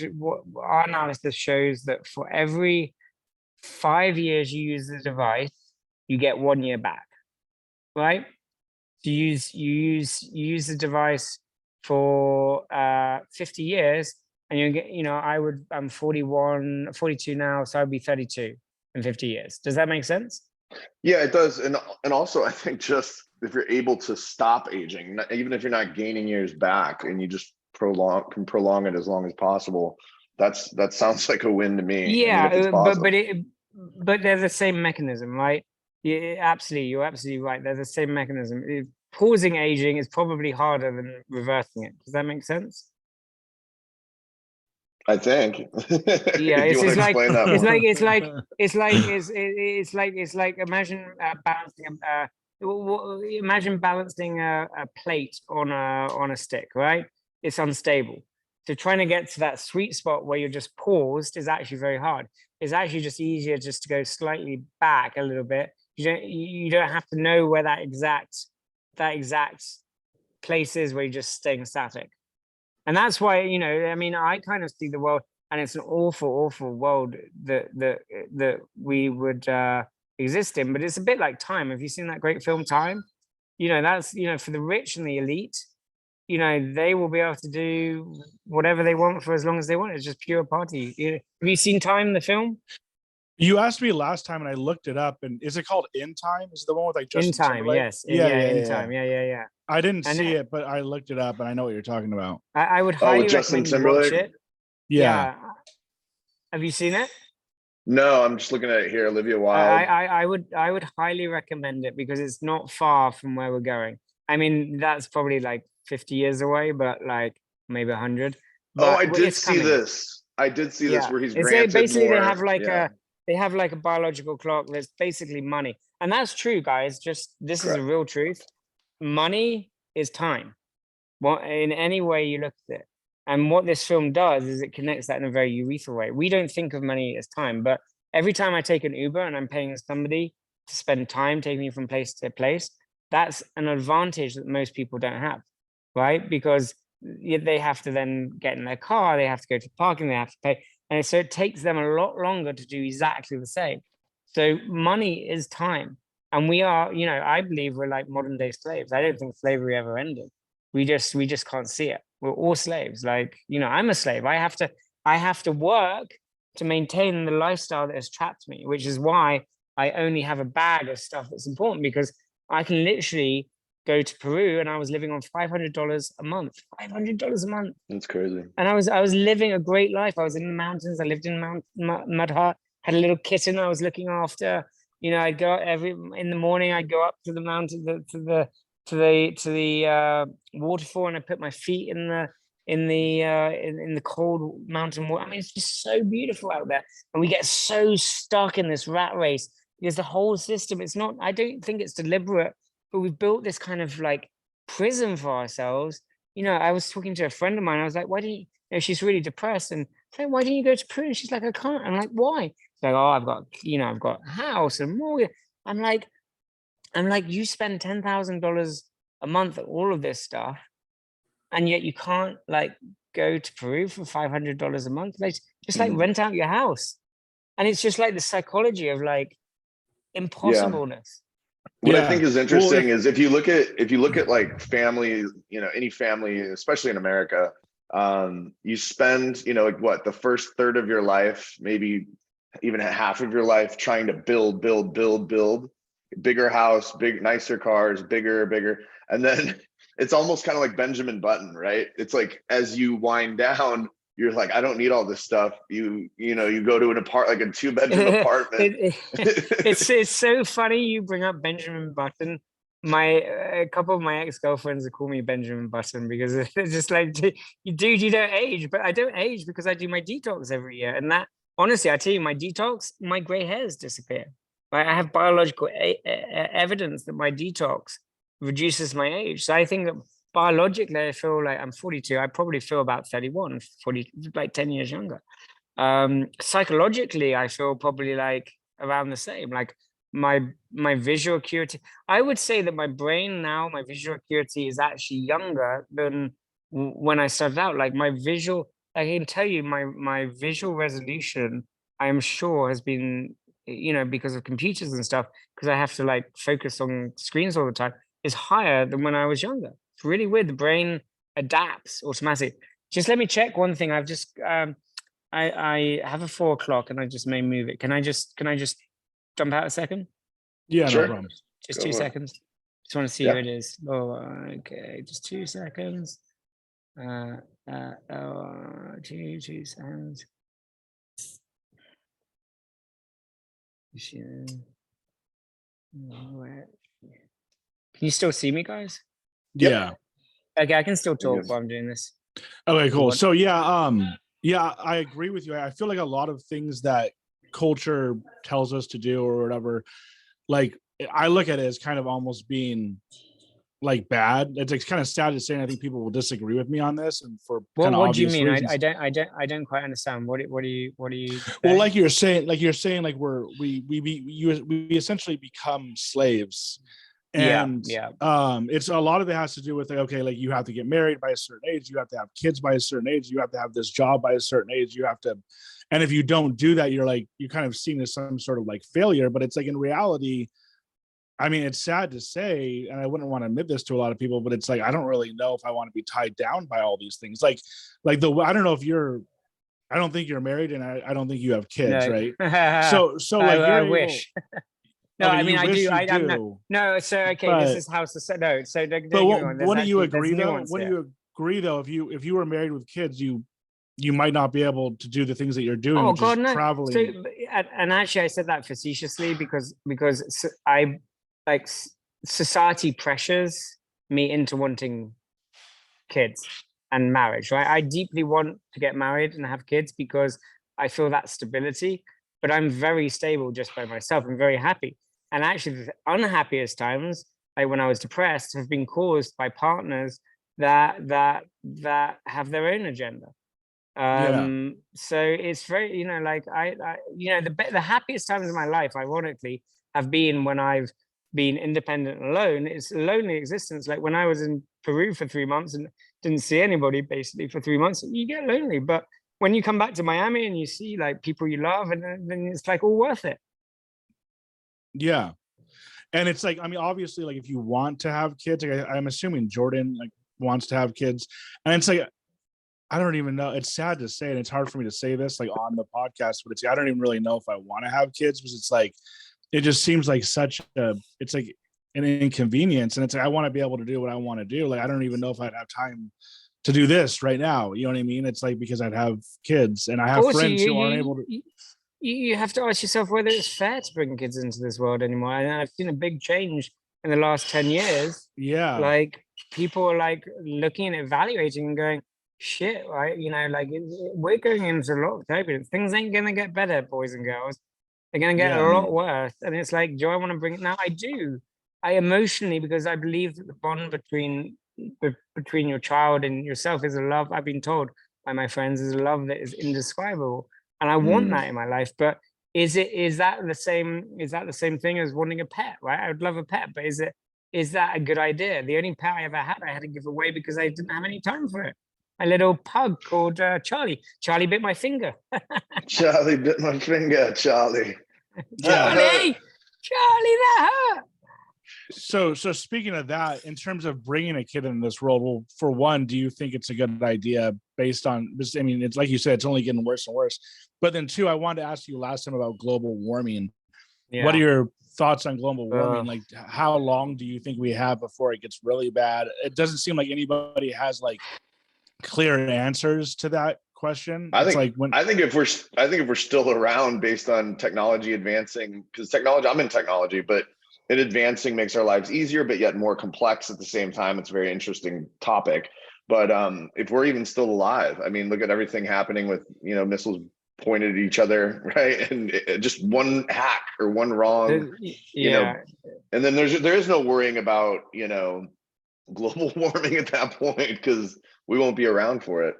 Speaker 2: our analysis shows that for every 5 years you use the device, you get 1 year back, right? You use the device for 50 years, and you get, I'm 41, 42 now, so I'd be 32 in 50 years. Does that make sense?
Speaker 3: Yeah, it does. And also I think just if you're able to stop aging, even if you're not gaining years back, and you just can prolong it as long as possible, that sounds like a win to me.
Speaker 2: Yeah,
Speaker 3: I mean, if it's
Speaker 2: but they're the same mechanism, right? Yeah, absolutely. You're absolutely right. They're the same mechanism. Pausing aging is probably harder than reversing it. Does that make sense?
Speaker 3: I think.
Speaker 2: Yeah,
Speaker 3: Do you want to explain that more?
Speaker 2: it's like imagine balancing a plate on a stick, right? It's unstable. So trying to get to that sweet spot where you're just paused is actually very hard. It's actually just easier just to go slightly back a little bit. You don't have to know where that exact place is where you're just staying static. And that's why, I kind of see the world, and it's an awful, awful world that we would exist in. But it's a bit like Time. Have you seen that great film Time? That's, for the rich and the elite, they will be able to do whatever they want for as long as they want. It's just pure party. Have you seen Time, the film?
Speaker 1: You asked me last time, and I looked it up. And is it called In Time? Is it the one with like Justin
Speaker 2: In Time?
Speaker 1: Timberlake?
Speaker 2: Yes. In Time. Yeah.
Speaker 1: I didn't see it, but I looked it up, and I know what you're talking about.
Speaker 2: I would highly
Speaker 3: Justin
Speaker 2: recommend you watch
Speaker 3: Timberlake?
Speaker 2: it.
Speaker 1: Yeah.
Speaker 2: Have you seen it?
Speaker 3: No, I'm just looking at it here. Olivia Wilde.
Speaker 2: I would highly recommend it because it's not far from where we're going. I mean, that's probably like 50 years away, but like maybe 100. But
Speaker 3: I did see this. I did see this where he's granted
Speaker 2: basically
Speaker 3: more.
Speaker 2: They have like a biological clock that's basically money. And that's true, guys. Just this is a real truth. Money is time. In any way you look at it. And what this film does is it connects that in a very urethral way. We don't think of money as time, but every time I take an Uber and I'm paying somebody to spend time taking me from place to place, that's an advantage that most people don't have, right? Because they have to then get in their car, they have to go to parking, they have to pay. And so it takes them a lot longer to do exactly the same. So money is time. And we are, I believe we're like modern day slaves. I don't think slavery ever ended. We just can't see it. We're all slaves. Like, I'm a slave. I have to work to maintain the lifestyle that has trapped me, which is why I only have a bag of stuff that's important, because I can literally go to Peru and I was living on $500 a month. $500 a month.
Speaker 3: That's crazy.
Speaker 2: And I was living a great life. I was in the mountains. I lived in a mud hut, had a little kitten I was looking after. I'd go in the morning, I'd go up to the mountain, to the waterfall, and I put my feet in the cold mountain water. I mean, it's just so beautiful out there. And we get so stuck in this rat race because the whole system, I don't think it's deliberate, but we've built this kind of like prison for ourselves. I was talking to a friend of mine. I was like, why don't you, she's really depressed. And I said, why don't you go to Peru? And she's like, I can't. I'm like, why? She's like, oh, I've got a house and mortgage. I'm like, you spend $10,000 a month at all of this stuff, and yet you can't like go to Peru for $500 a month? Like, just like
Speaker 3: Mhm.
Speaker 2: rent out your house. And it's just like the psychology of like impossibleness.
Speaker 3: What I
Speaker 1: Yeah.
Speaker 3: think is
Speaker 1: Well,
Speaker 3: interesting is if you look at like family, any family, especially in America, you spend, like what, the first third of your life, maybe even half of your life trying to build, bigger house, nicer cars, bigger. And then it's almost kind of like Benjamin Button, right? It's like, as you wind down, you're like, I don't need all this stuff. You go to like a 2-bedroom apartment.
Speaker 2: It's so funny you bring up Benjamin Button. A couple of my ex-girlfriends call me Benjamin Button because it's just like, dude, you don't age. But I don't age because I do my detox every year. And that, honestly, I tell you, my detox, my gray hairs disappear. Right? I have biological evidence that my detox reduces my age. So I think that biologically, I feel like I'm 42. I probably feel about 31, 40, like 10 years younger. Psychologically, I feel probably like around the same. Like my visual acuity, I would say that my brain now, my visual acuity is actually younger than when I started out. Like my visual, I can tell you, my visual resolution, I am sure has been, because of computers and stuff, because I have to like focus on screens all the time, is higher than when I was younger. It's really weird. The brain adapts automatically. Just let me check one thing. I've just I have a 4 o'clock and I just may move it. Can I just jump out a second?
Speaker 1: yeah, no
Speaker 3: Sure.
Speaker 1: problem.
Speaker 2: Just
Speaker 3: Go
Speaker 2: 2
Speaker 3: for it.
Speaker 2: seconds. Just want to see
Speaker 3: Yeah.
Speaker 2: who it is. Oh, okay. Just 2 seconds. 2 seconds. Can you still see me, guys?
Speaker 3: Yep.
Speaker 1: Yeah.
Speaker 2: Okay, I can still talk
Speaker 3: Yes.
Speaker 2: while I'm doing this.
Speaker 1: Okay, cool.
Speaker 2: want-
Speaker 1: So yeah, I agree with you. I feel like a lot of things that culture tells us to do or whatever, like I look at it as kind of almost being like bad. It's like kind of sad to say, and I think people will disagree with me on this, and for kind of
Speaker 2: What do you
Speaker 1: obvious
Speaker 2: mean?
Speaker 1: reasons.
Speaker 2: I don't quite understand. What do you
Speaker 1: Well,
Speaker 2: saying?
Speaker 1: like you're saying, like we essentially become slaves. And
Speaker 2: yeah.
Speaker 1: it's a lot of it has to do with like, okay, like you have to get married by a certain age, you have to have kids by a certain age, you have to have this job by a certain age, you have to, and if you don't do that, you're kind of seen as some sort of like failure. But it's like in reality, I mean, it's sad to say, and I wouldn't want to admit this to a lot of people, but it's like I don't really know if I want to be tied down by all these things. Like I don't know if I don't think you're married, and I don't think you have kids,
Speaker 2: No.
Speaker 1: right? So like
Speaker 2: I
Speaker 1: you're able,
Speaker 2: wish. No,
Speaker 1: okay,
Speaker 2: I mean,
Speaker 1: you
Speaker 2: I
Speaker 1: wish
Speaker 2: do.
Speaker 1: you
Speaker 2: I'm not.
Speaker 1: do.
Speaker 2: No, so okay,
Speaker 1: But-
Speaker 2: this is how no. So don't get
Speaker 1: But
Speaker 2: me wrong, there's
Speaker 1: wouldn't you
Speaker 2: actually- there's
Speaker 1: agree though?
Speaker 2: nuance
Speaker 1: Wouldn't
Speaker 2: there.
Speaker 1: you agree though? If you were married with kids, you might not be able to do the things that you're doing,
Speaker 2: Oh
Speaker 1: which
Speaker 2: God,
Speaker 1: is
Speaker 2: no.
Speaker 1: traveling.
Speaker 2: So, and actually, I said that facetiously because I like society pressures me into wanting kids and marriage, right? I deeply want to get married and have kids because I feel that stability, but I'm very stable just by myself. I'm very happy. And actually, the unhappiest times, like when I was depressed, have been caused by partners that have their own agenda. So it's very, like the happiest times of my life, ironically, have been when I've been independent and alone. It's a lonely existence. Like when I was in Peru for 3 months and didn't see anybody basically for 3 months, you get lonely. But when you come back to Miami and you see like people you love, and then it's like all worth it.
Speaker 1: Yeah. And it's like, I mean, obviously, like if you want to have kids, like I'm assuming Jordan like wants to have kids, and it's like I don't even know. It's sad to say, and it's hard for me to say this like on the podcast, but it's I don't even really know if I want to have kids because it's like it just seems like it's like an inconvenience, and it's like I want to be able to do what I want to do. Like I don't even know if I'd have time to do this right now. You know what I mean? It's like because I'd have kids, and I have
Speaker 2: Also,
Speaker 1: friends who aren't able to.
Speaker 2: You have to ask yourself whether it's fair to bring kids into this world anymore. And I've seen a big change in the last 10 years.
Speaker 1: Yeah.
Speaker 2: Like people are like looking and evaluating and going, shit, right? Like we're going into a lot of turbulence. Things ain't gonna get better, boys and girls. They're gonna get a lot worse. And it's like, do I want to bring it now? I do. I emotionally, because I believe that the bond between your child and yourself is a love. I've been told by my friends is a love that is indescribable. And I want that in my life, but is that the same thing as wanting a pet, right? I would love a pet, but is that a good idea? The only pet I ever had, I had to give away because I didn't have any time for it. my little pug called Charlie. Charlie bit my finger.
Speaker 3: Charlie bit my finger, Charlie.
Speaker 1: Yeah.
Speaker 2: Charlie, that hurt.
Speaker 1: So speaking of that, in terms of bringing a kid into this world, well, for one, do you think it's a good idea based on this? I mean, it's like you said, it's only getting worse and worse. But then two, I wanted to ask you last time about global warming.
Speaker 2: Yeah.
Speaker 1: What are your thoughts on global warming? Like, how long do you think we have before it gets really bad? It doesn't seem like anybody has like clear answers to that question.
Speaker 3: I
Speaker 1: It's
Speaker 3: think
Speaker 1: like when
Speaker 3: I think if we're still around based on technology advancing, because technology, I'm in technology, but it advancing makes our lives easier, but yet more complex at the same time. It's a very interesting topic. But if we're even still alive, I mean, look at everything happening with, missiles pointed at each other, right? And just one hack or one wrong, and then there is no worrying about, global warming at that point, because we won't be around for it.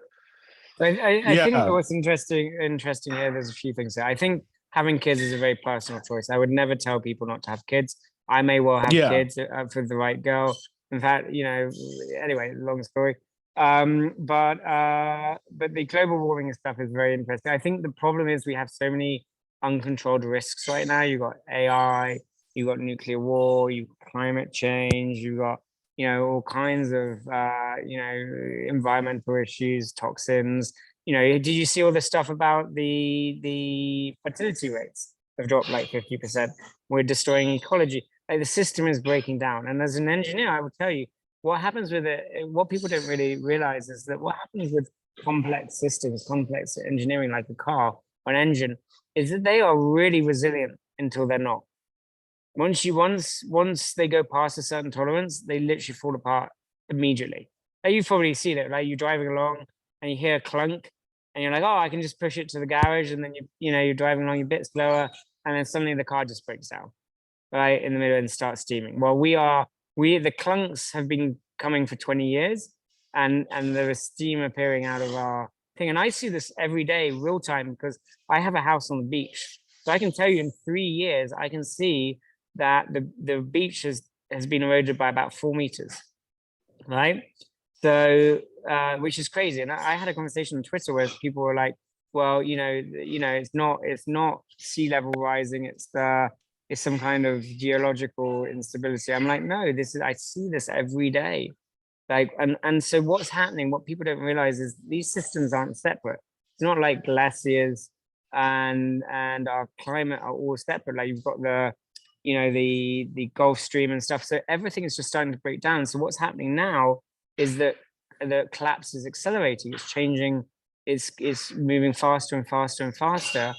Speaker 2: I think what's interesting here, there's a few things there. I think having kids is a very personal choice. I would never tell people not to have kids. I may well have kids for the right girl. In fact, anyway, long story. But the global warming stuff is very interesting. I think the problem is we have so many uncontrolled risks right now. You've got AI, you've got nuclear war, you've got climate change, you've got all kinds of environmental issues, toxins. Did you see all the stuff about the fertility rates have dropped like 50%? We're destroying ecology. Like the system is breaking down. And as an engineer, I will tell you what happens with it. What people don't really realize is that what happens with complex systems, complex engineering, like a car or an engine, is that they are really resilient until they're not. Once they go past a certain tolerance, they literally fall apart immediately. Like you've probably seen it, like you're driving along and you hear a clunk and you're like, oh, I can just push it to the garage, and then you're driving along a bit slower, and then suddenly the car just breaks down, right, in the middle and starts steaming. Well, the clunks have been coming for 20 years, and there is steam appearing out of our thing. And I see this every day, real time, because I have a house on the beach. So I can tell you in 3 years, I can see that the beach has been eroded by about 4 meters, right? So, which is crazy. And I had a conversation on Twitter where people were like, well, it's not sea level rising. It's some kind of geological instability. I'm like, no, I see this every day. Like, and so what's happening, what people don't realize is these systems aren't separate. It's not like glaciers and our climate are all separate. Like you've got the Gulf Stream and stuff. So everything is just starting to break down. So what's happening now is that the collapse is accelerating. It's changing. It's moving faster and faster and faster.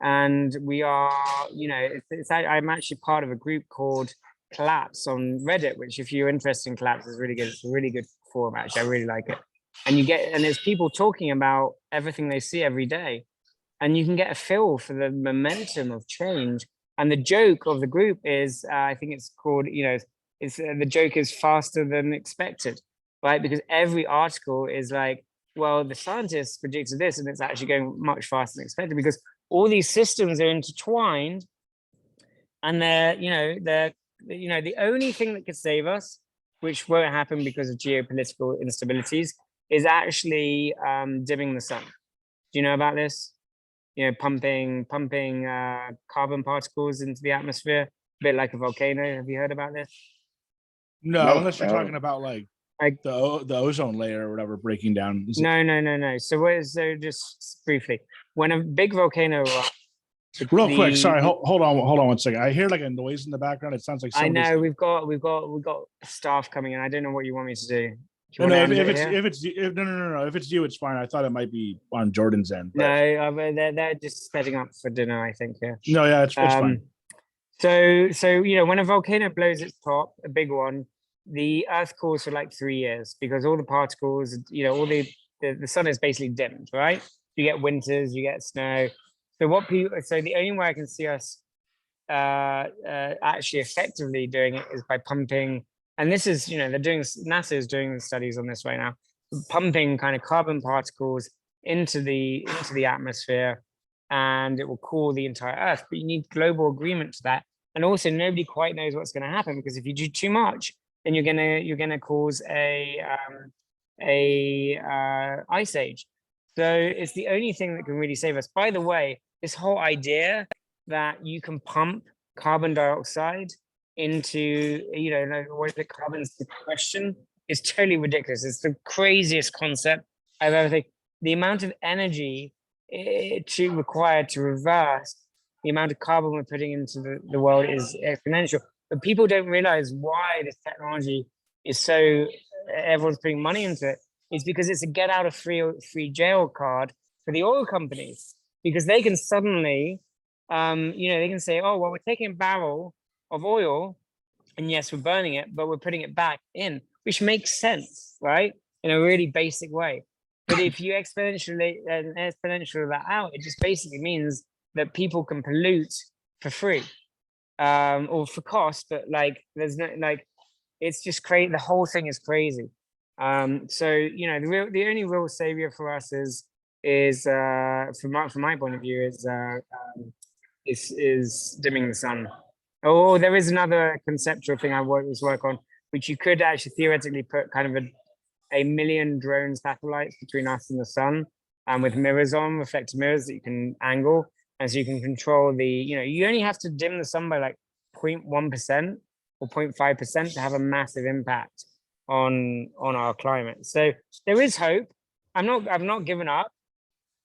Speaker 2: And we are, I'm actually part of a group called Collapse on Reddit, which if you're interested in collapse is really good. It's a really good forum, actually. I really like it. And there's people talking about everything they see every day. And you can get a feel for the momentum of change. And the joke of the group is, I think it's called, the joke is faster than expected, right? Because every article is like, well, the scientists predicted this, and it's actually going much faster than expected because all these systems are intertwined, and the only thing that could save us, which won't happen because of geopolitical instabilities, is actually dimming the sun. Do you know about this? Pumping carbon particles into the atmosphere, a bit like a volcano. Have you heard about this?
Speaker 1: No, unless you're talking about like the ozone layer or whatever breaking down.
Speaker 2: No. So just briefly, when a big volcano erupts,
Speaker 1: real quick, sorry, hold on 1 second. I hear like a noise in the background. It sounds like
Speaker 2: I know we've got staff coming in. I don't know what you want me to do.
Speaker 1: No, if it's you, it's fine. I thought it might be on Jordan's end. But...
Speaker 2: No, they're just setting up for dinner, I think. Yeah.
Speaker 1: No, yeah, it's fine.
Speaker 2: So when a volcano blows its top, a big one, the Earth cools for like 3 years because all the particles, all the sun is basically dimmed, right? You get winters, you get snow. So the only way I can see us actually effectively doing it is by pumping. And this is, NASA is doing studies on this right now, pumping kind of carbon particles into the atmosphere, and it will cool the entire Earth. But you need global agreement to that. And also nobody quite knows what's going to happen, because if you do too much, then you're gonna cause a ice age. So it's the only thing that can really save us. By the way, this whole idea that you can pump carbon dioxide into, what is it, carbon sequestration is totally ridiculous. It's the craziest concept I've ever seen. The amount of energy required to reverse the amount of carbon we're putting into the world is exponential. But people don't realize why this technology is so, everyone's putting money into it. It's because it's a get out of free jail card for the oil companies, because they can suddenly, they can say, oh, well, we're taking a barrel of oil and yes, we're burning it, but we're putting it back in, which makes sense, right? In a really basic way. But if you exponential that out, it just basically means that people can pollute for free, or for cost, but like, there's no, like, it's just crazy. The whole thing is crazy. So, the only real savior for us is from my point of view is dimming the sun. Oh, there is another conceptual thing I was work on, which you could actually theoretically put kind of a million drone satellites between us and the sun, and with mirrors on, reflective mirrors that you can angle, and so you can control you only have to dim the sun by like 0.1% or 0.5% to have a massive impact on our climate. So there is hope. I've not given up.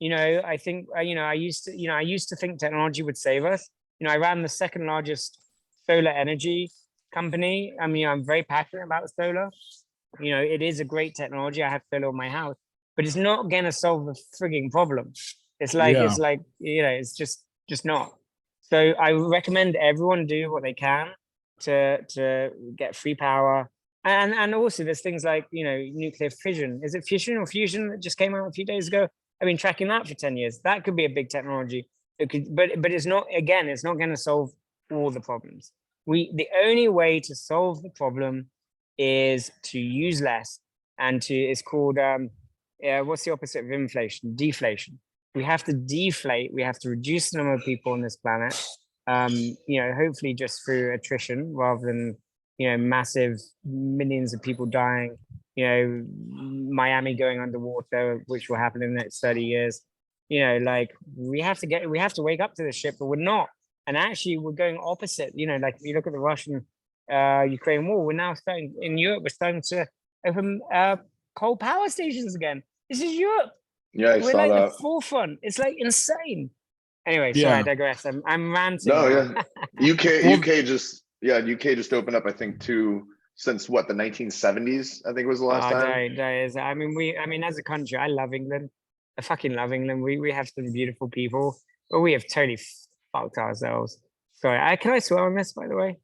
Speaker 2: I think I used to think technology would save us. I ran the second largest solar energy company. I mean, I'm very passionate about solar. It is a great technology. I have solar in my house, but it's not gonna solve the frigging problem. It's like it's just not. So I recommend everyone do what they can to get free power. And also there's things like, nuclear fission. Is it fission or fusion that just came out a few days ago? I've been tracking that for 10 years. That could be a big technology. It could, but it's not, again, it's not going to solve all the problems. The only way to solve the problem is to use less, and it's called, what's the opposite of inflation? Deflation. We have to deflate. We have to reduce the number of people on this planet. Hopefully just through attrition rather than, massive millions of people dying, Miami going underwater, which will happen in the next 30 years. Like we have to wake up to this shit, but we're not. And actually we're going opposite, like if you look at the Russian Ukraine war, we're now starting in Europe, we're starting to open coal power stations again. This is Europe.
Speaker 3: Yeah,
Speaker 2: we're like the forefront. It's like insane. Anyway, sorry, I digress. I'm ranting.
Speaker 3: No, yeah. UK just opened up, I think, since what, the 1970s, I think was the last time.
Speaker 2: I mean, as a country, I love England. I fucking love England. We have some beautiful people, but we have totally fucked ourselves. Sorry, can I swear on this, by the way?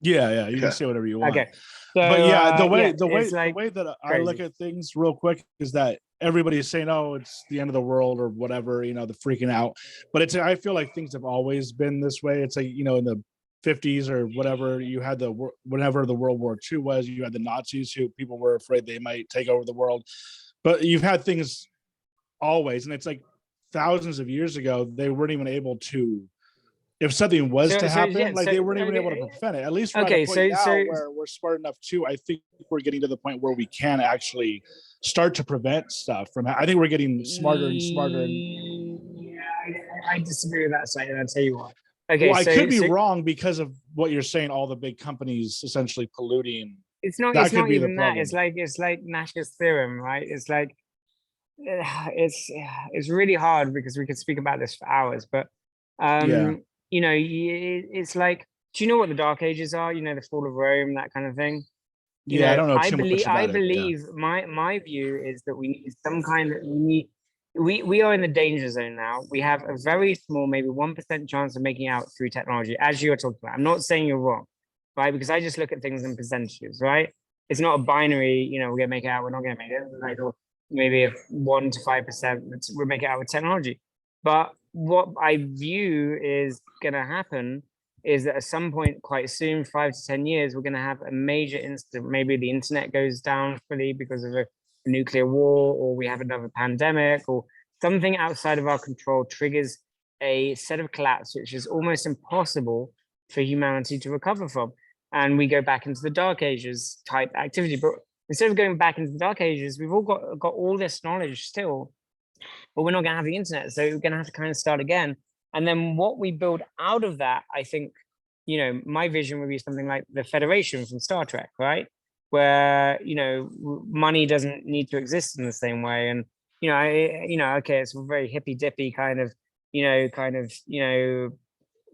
Speaker 1: Yeah, you can say whatever you want.
Speaker 2: Okay. So,
Speaker 1: but yeah, the way
Speaker 2: like
Speaker 1: that I look at things real quick is that everybody is saying, "Oh, it's the end of the world" or whatever, the freaking out. But I feel like things have always been this way. It's like, in the 50s or whatever, you had whenever the World War II was, you had the Nazis who people were afraid they might take over the world. But you've had things always, and it's like thousands of years ago, they weren't even able to. If something was to happen, they weren't even able to prevent it. At least we're at a point now where we're smart enough to. I think we're getting to the point where we can actually start to prevent stuff from. I think we're getting smarter and smarter.
Speaker 2: Yeah, I disagree with that side, and I'll tell you why. Okay,
Speaker 1: well, I could be wrong because of what you're saying. All the big companies essentially polluting.
Speaker 2: It's not. It's not even that. It's like Nash's theorem, right? It's like it's really hard because we could speak about this for hours, but it's like, do you know what the Dark Ages are? The fall of Rome, that kind of thing.
Speaker 1: I don't know too much about it.
Speaker 2: I believe my view is that we need some kind of we are in the danger zone now. We have a very small, maybe 1% chance of making out through technology, as you're talking about. I'm not saying you're wrong, right? Because I just look at things in percentages, right? It's not a binary, we're gonna make it out, we're not gonna make it. Like, maybe if 1 to 5% we'll make it out with technology. But what I view is gonna happen is that at some point quite soon, 5 to 10 years, we're gonna have a major incident. Maybe the internet goes down fully because of a nuclear war, or we have another pandemic, or something outside of our control triggers a set of collapse which is almost impossible for humanity to recover from, and we go back into the Dark Ages type activity. But instead of going back into the dark ages, we've all got all this knowledge still, but we're not going to have the internet. So we're going to have to kind of start again. And then what we build out of that, I think, you know, my vision would be something like the Federation from Star Trek, right? Where, you know, money doesn't need to exist in the same way. And, you know, okay, it's a very hippy dippy kind of,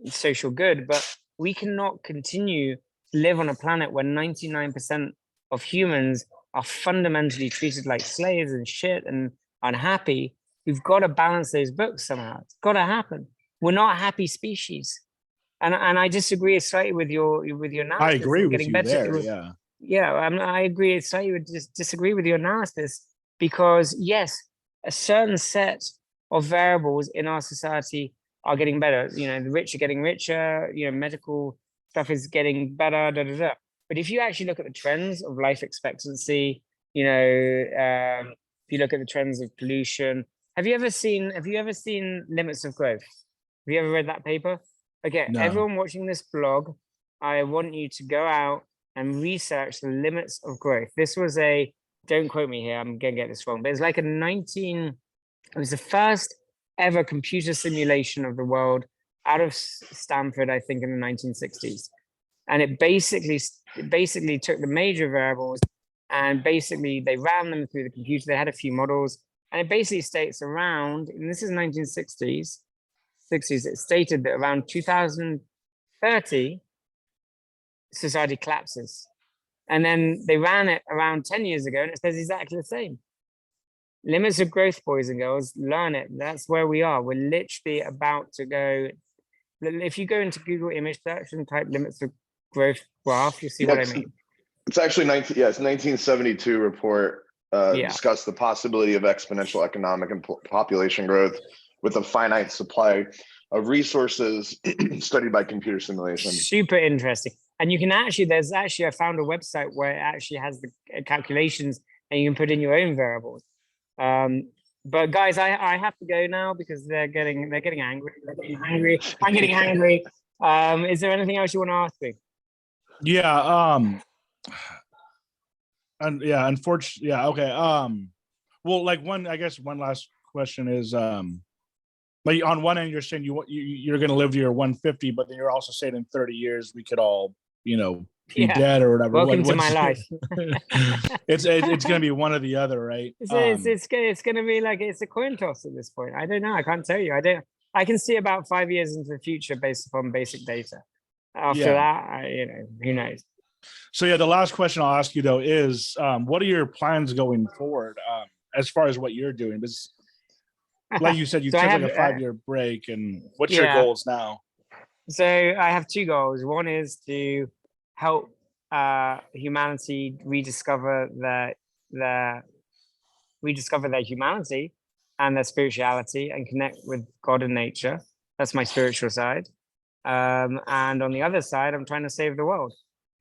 Speaker 2: social good, but we cannot continue to live on a planet where 99% of humans are fundamentally treated like slaves and shit and unhappy. We've got to balance those books somehow. It's got to happen. We're not a happy species. And I disagree slightly with your analysis.
Speaker 1: I agree with
Speaker 2: getting
Speaker 1: you
Speaker 2: better.
Speaker 1: there. Yeah.
Speaker 2: Yeah, I agree slightly with disagree with your analysis, because yes, a certain set of variables in our society are getting better. You know, the rich are getting richer, you know, medical stuff is getting better, But if you actually look at the trends of life expectancy, you know, if you look at the trends of pollution, have you ever seen Limits of Growth? Have you ever read that paper? Okay,
Speaker 1: No.
Speaker 2: everyone watching this blog, I want you to go out and research the limits of growth. This was don't quote me here, I'm gonna get this wrong, but it's like it was the first ever computer simulation of the world out of Stanford, I think in the 1960s. And it basically took the major variables and basically they ran them through the computer. They had a few models, and it basically states around, and this is 1960s, it stated that around 2030, society collapses. And then they ran it around 10 years ago, and it says exactly the same. Limits of growth, boys and girls, learn it. That's where we are. We're literally about to go. If you go into Google image search and type limits of growth graph, you see what I mean.
Speaker 3: It's actually 1972 report discussed the possibility of exponential economic and population growth with a finite supply of resources studied by computer simulation.
Speaker 2: Super interesting. And you can I found a website where it actually has the calculations and you can put in your own variables. But guys, I have to go now because they're getting angry. They're getting hungry. I'm getting hungry. Is there anything else you want to ask me?
Speaker 1: Yeah. And yeah, unfortunately, yeah. Okay. Well, like one last question is, like on one end, you're saying you're going to live to your 150, but then you're also saying in 30 years we could all, you know, be dead or whatever.
Speaker 2: Welcome to my life.
Speaker 1: It's going to be one or the other, right?
Speaker 2: It's going to be like it's a coin toss at this point. I don't know. I can't tell you. I can see about 5 years into the future based upon basic data. After that, who knows?
Speaker 1: So yeah, the last question I'll ask you though is, what are your plans going forward as far as what you're doing? Because like you said, you took like a 5-year break, and what's your goals now?
Speaker 2: So I have 2 goals. One is to help humanity rediscover their humanity and their spirituality and connect with God and nature. That's my spiritual side. And on the other side, I'm trying to save the world.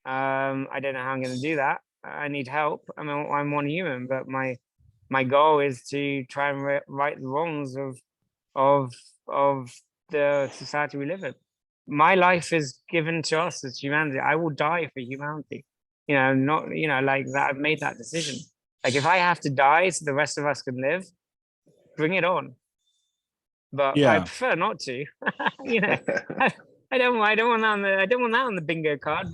Speaker 2: I don't know how I'm going to do that. I need help. I mean, I'm one human, but my goal is to try and right the wrongs of the society we live in. My life is given to us as humanity. I will die for humanity. Like that. I've made that decision. Like if I have to die so the rest of us can live, bring it on. But I prefer not to. I don't want that on the bingo card.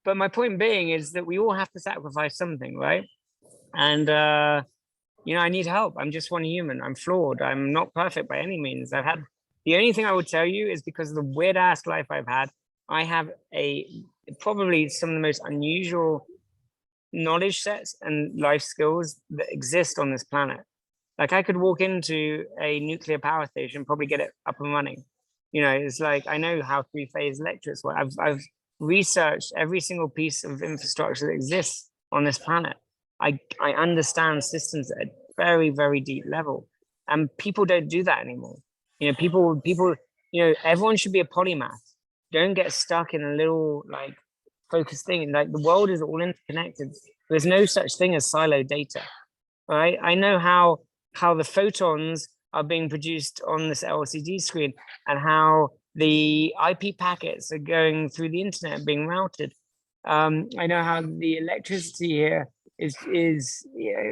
Speaker 2: But my point being is that we all have to sacrifice something, right? And I need help. I'm just one human. I'm flawed. I'm not perfect by any means. The only thing I would tell you is because of the weird ass life I've had, I have probably some of the most unusual knowledge sets and life skills that exist on this planet. Like I could walk into a nuclear power station, probably get it up and running. It's like I know how 3-phase electrics work. I've researched every single piece of infrastructure that exists on this planet. I understand systems at a very, very deep level, and people don't do that anymore. People. Everyone should be a polymath. Don't get stuck in a little like focused thing. Like the world is all interconnected. There's no such thing as siloed data, right? I know how the photons are being produced on this LCD screen and how the IP packets are going through the internet being routed. I know how the electricity here is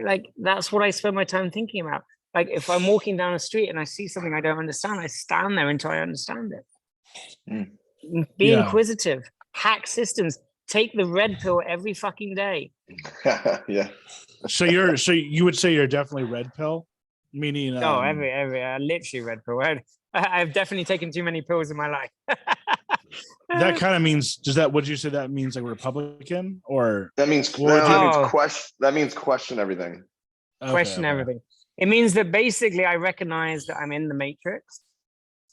Speaker 2: like, that's what I spend my time thinking about. Like if I'm walking down a street and I see something I don't understand, I stand there until I understand it. Be
Speaker 1: Yeah.
Speaker 2: inquisitive, hack systems, take the red pill every fucking day.
Speaker 3: Yeah.
Speaker 1: So you would say you're definitely red pill, meaning
Speaker 2: No, literally red pill. I've definitely taken too many pills in my life.
Speaker 1: that kind of means, would you say that means like Republican or
Speaker 3: That means
Speaker 1: What would
Speaker 3: that means question everything.
Speaker 2: Question everything. It means that basically I recognize that I'm in the matrix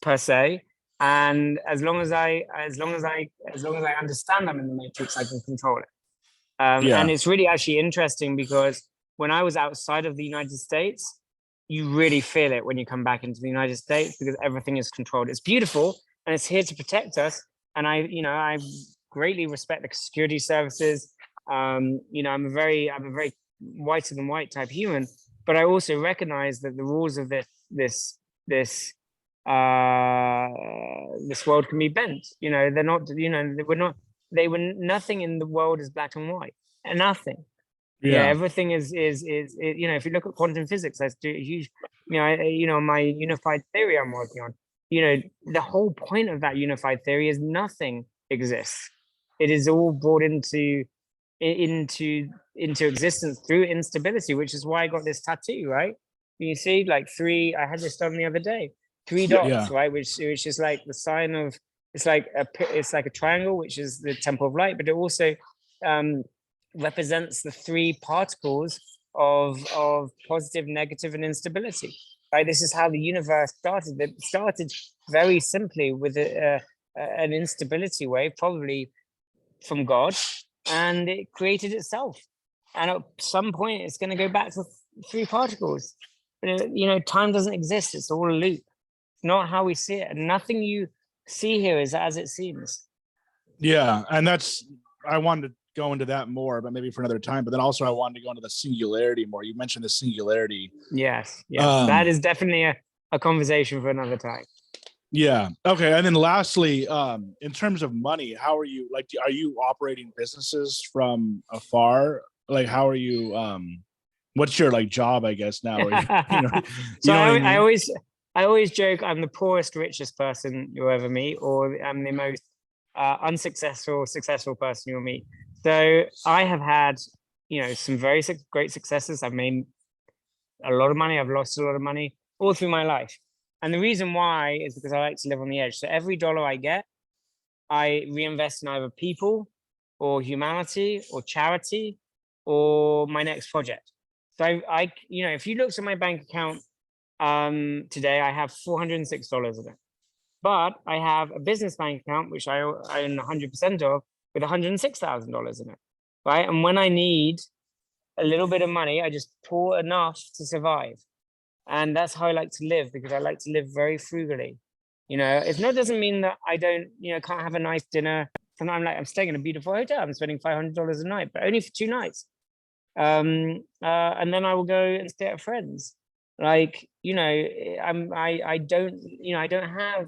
Speaker 2: per se. And as long as I understand I'm in the matrix, I can control it.
Speaker 1: Yeah.
Speaker 2: And it's really actually interesting because when I was outside of the United States, you really feel it when you come back into the United States because everything is controlled. It's beautiful and it's here to protect us. And I greatly respect the security services. I'm a very whiter than white type human, but I also recognize that the rules of this world can be bent. They're not. They were nothing in the world is black and white. Nothing. Yeah, everything is if you look at quantum physics, that's a huge, my unified theory I'm working on, the whole point of that unified theory is nothing exists. It is all brought into existence through instability, which is why I got this tattoo, right? You see, like I had this done the other day, 3 dots, right? Which is like the sign of, it's like a triangle, which is the temple of light, but it also represents the 3 particles of positive, negative, and instability. Right. This is how the universe started. It started very simply with an instability wave, probably from God, and it created itself. And at some point, it's going to go back to 3 particles. But, time doesn't exist. It's all a loop. It's not how we see it. And nothing you see here is as it seems.
Speaker 1: Yeah, and I wanted to go into that more, but maybe for another time. But then also I wanted to go into the singularity more. You mentioned the singularity.
Speaker 2: Yes. That is definitely a conversation for another time.
Speaker 1: Yeah. Okay. And then lastly, in terms of money, how are you, like, are you operating businesses from afar? Like, how are you, what's your like job, I guess now?
Speaker 2: So I always joke I'm the poorest, richest person you'll ever meet, or I'm the most unsuccessful, successful person you'll meet. So I have had, some very great successes. I've made a lot of money. I've lost a lot of money all through my life. And the reason why is because I like to live on the edge. So every dollar I get, I reinvest in either people or humanity or charity or my next project. So I if you looked at my bank account today, I have $406 in it. But I have a business bank account, which I own 100% of, with $106,000 in it, right? And when I need a little bit of money, I just pour enough to survive. And that's how I like to live, because I like to live very frugally. If not, doesn't mean that I don't, can't have a nice dinner. Sometimes I'm staying in a beautiful hotel. I'm spending $500 a night, but only for 2 nights. And then I will go and stay at friends. Like, I don't have,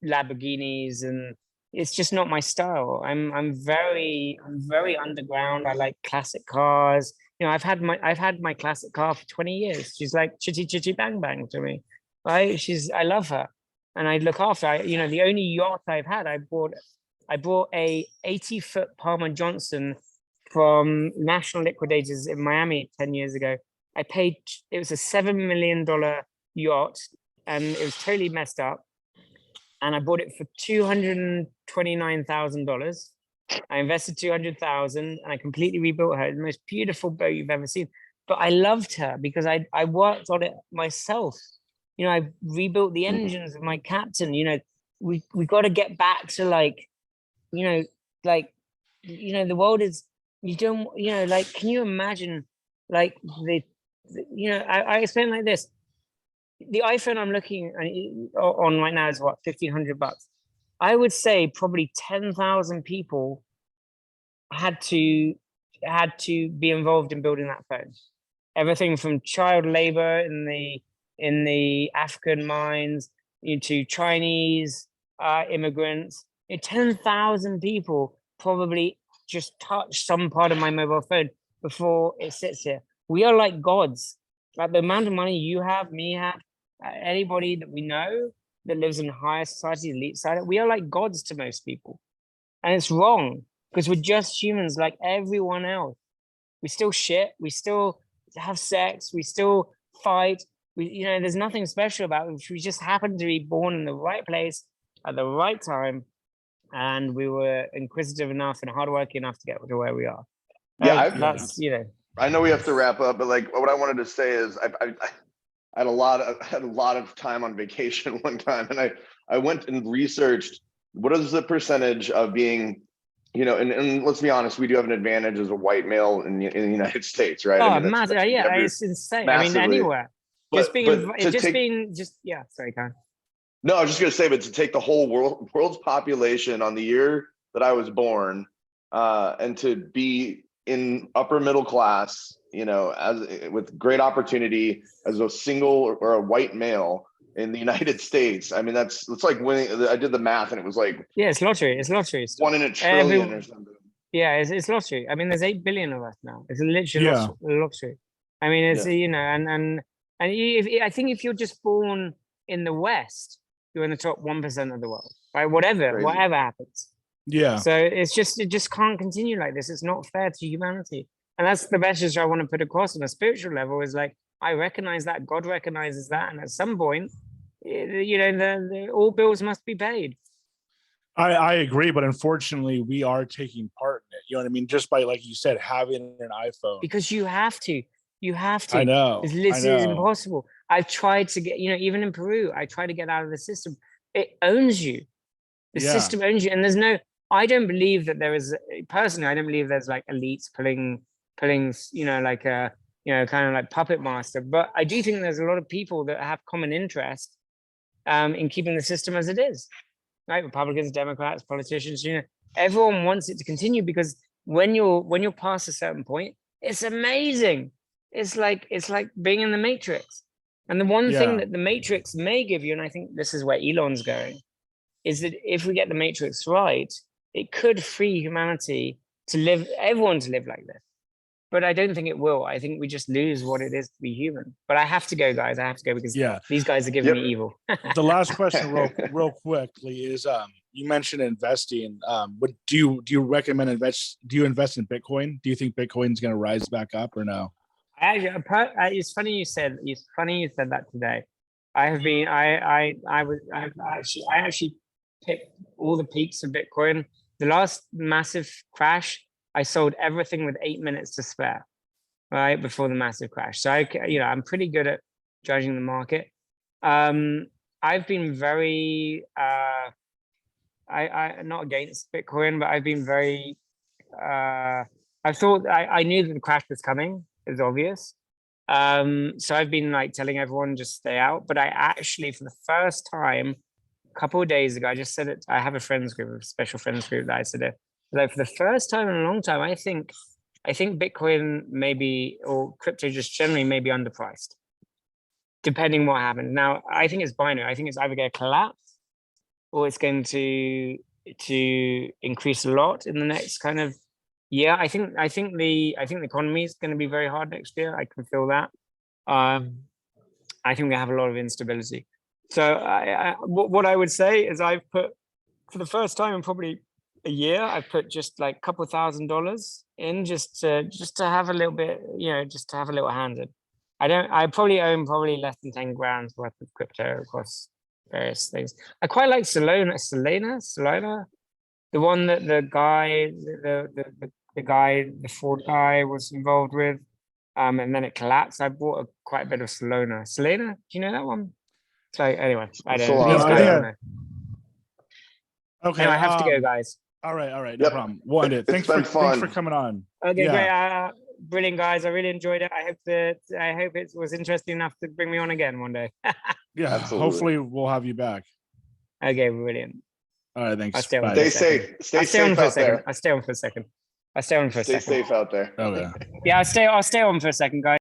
Speaker 2: Lamborghinis, and it's just not my style. I'm very underground. I like classic cars. I've had my classic car for 20 years. She's like chitty chitty bang bang to me, right? I love her, and I look after. The only yacht I've had, I bought a 80-foot Palmer Johnson from National Liquidators in Miami 10 years ago. It was a $7 million yacht, and it was totally messed up. And I bought it for $229,000. I invested $200,000 and I completely rebuilt her. The most beautiful boat you've ever seen. But I loved her because I worked on it myself. I rebuilt the engines of my captain. We got to get back to the world is, can you imagine I explain like this. The iPhone I'm looking on right now is what, $1,500. I would say probably 10,000 people had to be involved in building that phone. Everything from child labor in the African mines to Chinese immigrants. 10,000 people probably just touched some part of my mobile phone before it sits here. We are like gods. Like the amount of money you have, me have, anybody that we know that lives in higher society, elite side, we are like gods to most people. And it's wrong because we're just humans like everyone else. We still shit, we still have sex, we still fight. There's nothing special about it. We just happen to be born in the right place at the right time. And we were inquisitive enough and hardworking enough to get to where we are.
Speaker 3: Yeah,
Speaker 2: That's,
Speaker 3: I know we have to wrap up, but like what I wanted to say is I had a lot of time on vacation one time, and I went and researched what is the percentage of being, and let's be honest, we do have an advantage as a white male in the United States, right?
Speaker 2: Oh, massive. Yeah, it's insane.
Speaker 3: Massively.
Speaker 2: I mean, anywhere. Sorry, Karen.
Speaker 3: No, I was just gonna say, but to take the whole world's population on the year that I was born, and to be in upper middle class, as with great opportunity as a single or a white male in the United States. I mean, it's like winning. I did the math, and it was like,
Speaker 2: yeah, it's lottery. It's lottery.
Speaker 3: 1 in a trillion or something.
Speaker 2: Yeah, it's lottery. I mean, there's 8 billion of us now. It's literally lottery. I mean, it's and I think if you're just born in the West, you're in the top 1% of the world, right? Whatever happens.
Speaker 1: Yeah.
Speaker 2: So it just can't continue like this. It's not fair to humanity. And that's the message I want to put across on a spiritual level is like, I recognize that, God recognizes that. And at some point, all bills must be paid.
Speaker 1: I agree, but unfortunately we are taking part in it. You know what I mean? Just by, like you said, having an iPhone.
Speaker 2: Because you have to.
Speaker 1: I know.
Speaker 2: It's literally impossible. I've tried to get, even in Peru, I try to get out of the system. It owns you. The system owns you. And I don't believe that there is, personally, I don't believe there's like elites pulling, like a, kind of like puppet master. But I do think there's a lot of people that have common interest in keeping the system as it is. Right? Republicans, Democrats, politicians, everyone wants it to continue because when you're past a certain point, it's amazing. It's like being in the Matrix. And the one thing that the Matrix may give you, and I think this is where Elon's going, is that if we get the Matrix right, it could free humanity everyone to live like this. But I don't think it will. I think we just lose what it is to be human. But I have to go, guys. I have to go because these guys are giving me evil.
Speaker 1: The last question real quickly is you mentioned investing. Do you recommend do you invest in Bitcoin? Do you think Bitcoin's going to rise back up or no?
Speaker 2: It's funny you said that today. I actually picked all the peaks of Bitcoin. The last massive crash, I sold everything with 8 minutes to spare, right before the massive crash. So I'm pretty good at judging the market. I've been very I not against Bitcoin, but I've been very I knew that the crash was coming. It's obvious. So I've been like telling everyone just stay out. But I actually, for the first time, a couple of days ago, I just said it. I have a friends group, a special friends group that I said it. Like for the first time in a long time, I think Bitcoin maybe, or crypto just generally may be underpriced, depending what happens. Now, I think it's binary. I think it's either going to collapse or it's going to increase a lot in the next kind of year. I think the economy is going to be very hard next year. I can feel that. I think we have a lot of instability. So what I would say is I've put, for the first time in probably a year, I put just like a couple $1,000 in just to have a little bit, just to have a little hand in. I probably own less than 10 grand worth of crypto across various things. I quite like Solana, the one that the Ford guy was involved with, and then it collapsed. I bought quite a bit of Solana. Do you know that one? So anyway, I don't know.
Speaker 1: Okay,
Speaker 2: anyway, I have to go, guys.
Speaker 1: All right, no problem. Wanted. Thanks for coming on.
Speaker 2: Okay, great. Brilliant, guys. I really enjoyed it. I hope it was interesting enough to bring me on again one day.
Speaker 3: Yeah, absolutely.
Speaker 1: Hopefully we'll have you back.
Speaker 2: Okay, brilliant.
Speaker 1: All right, thanks.
Speaker 3: Stay safe. Stay safe out there.
Speaker 2: I'll stay on for a second.
Speaker 3: Stay safe out there.
Speaker 1: Okay.
Speaker 2: Yeah, I'll stay on for a second, guys.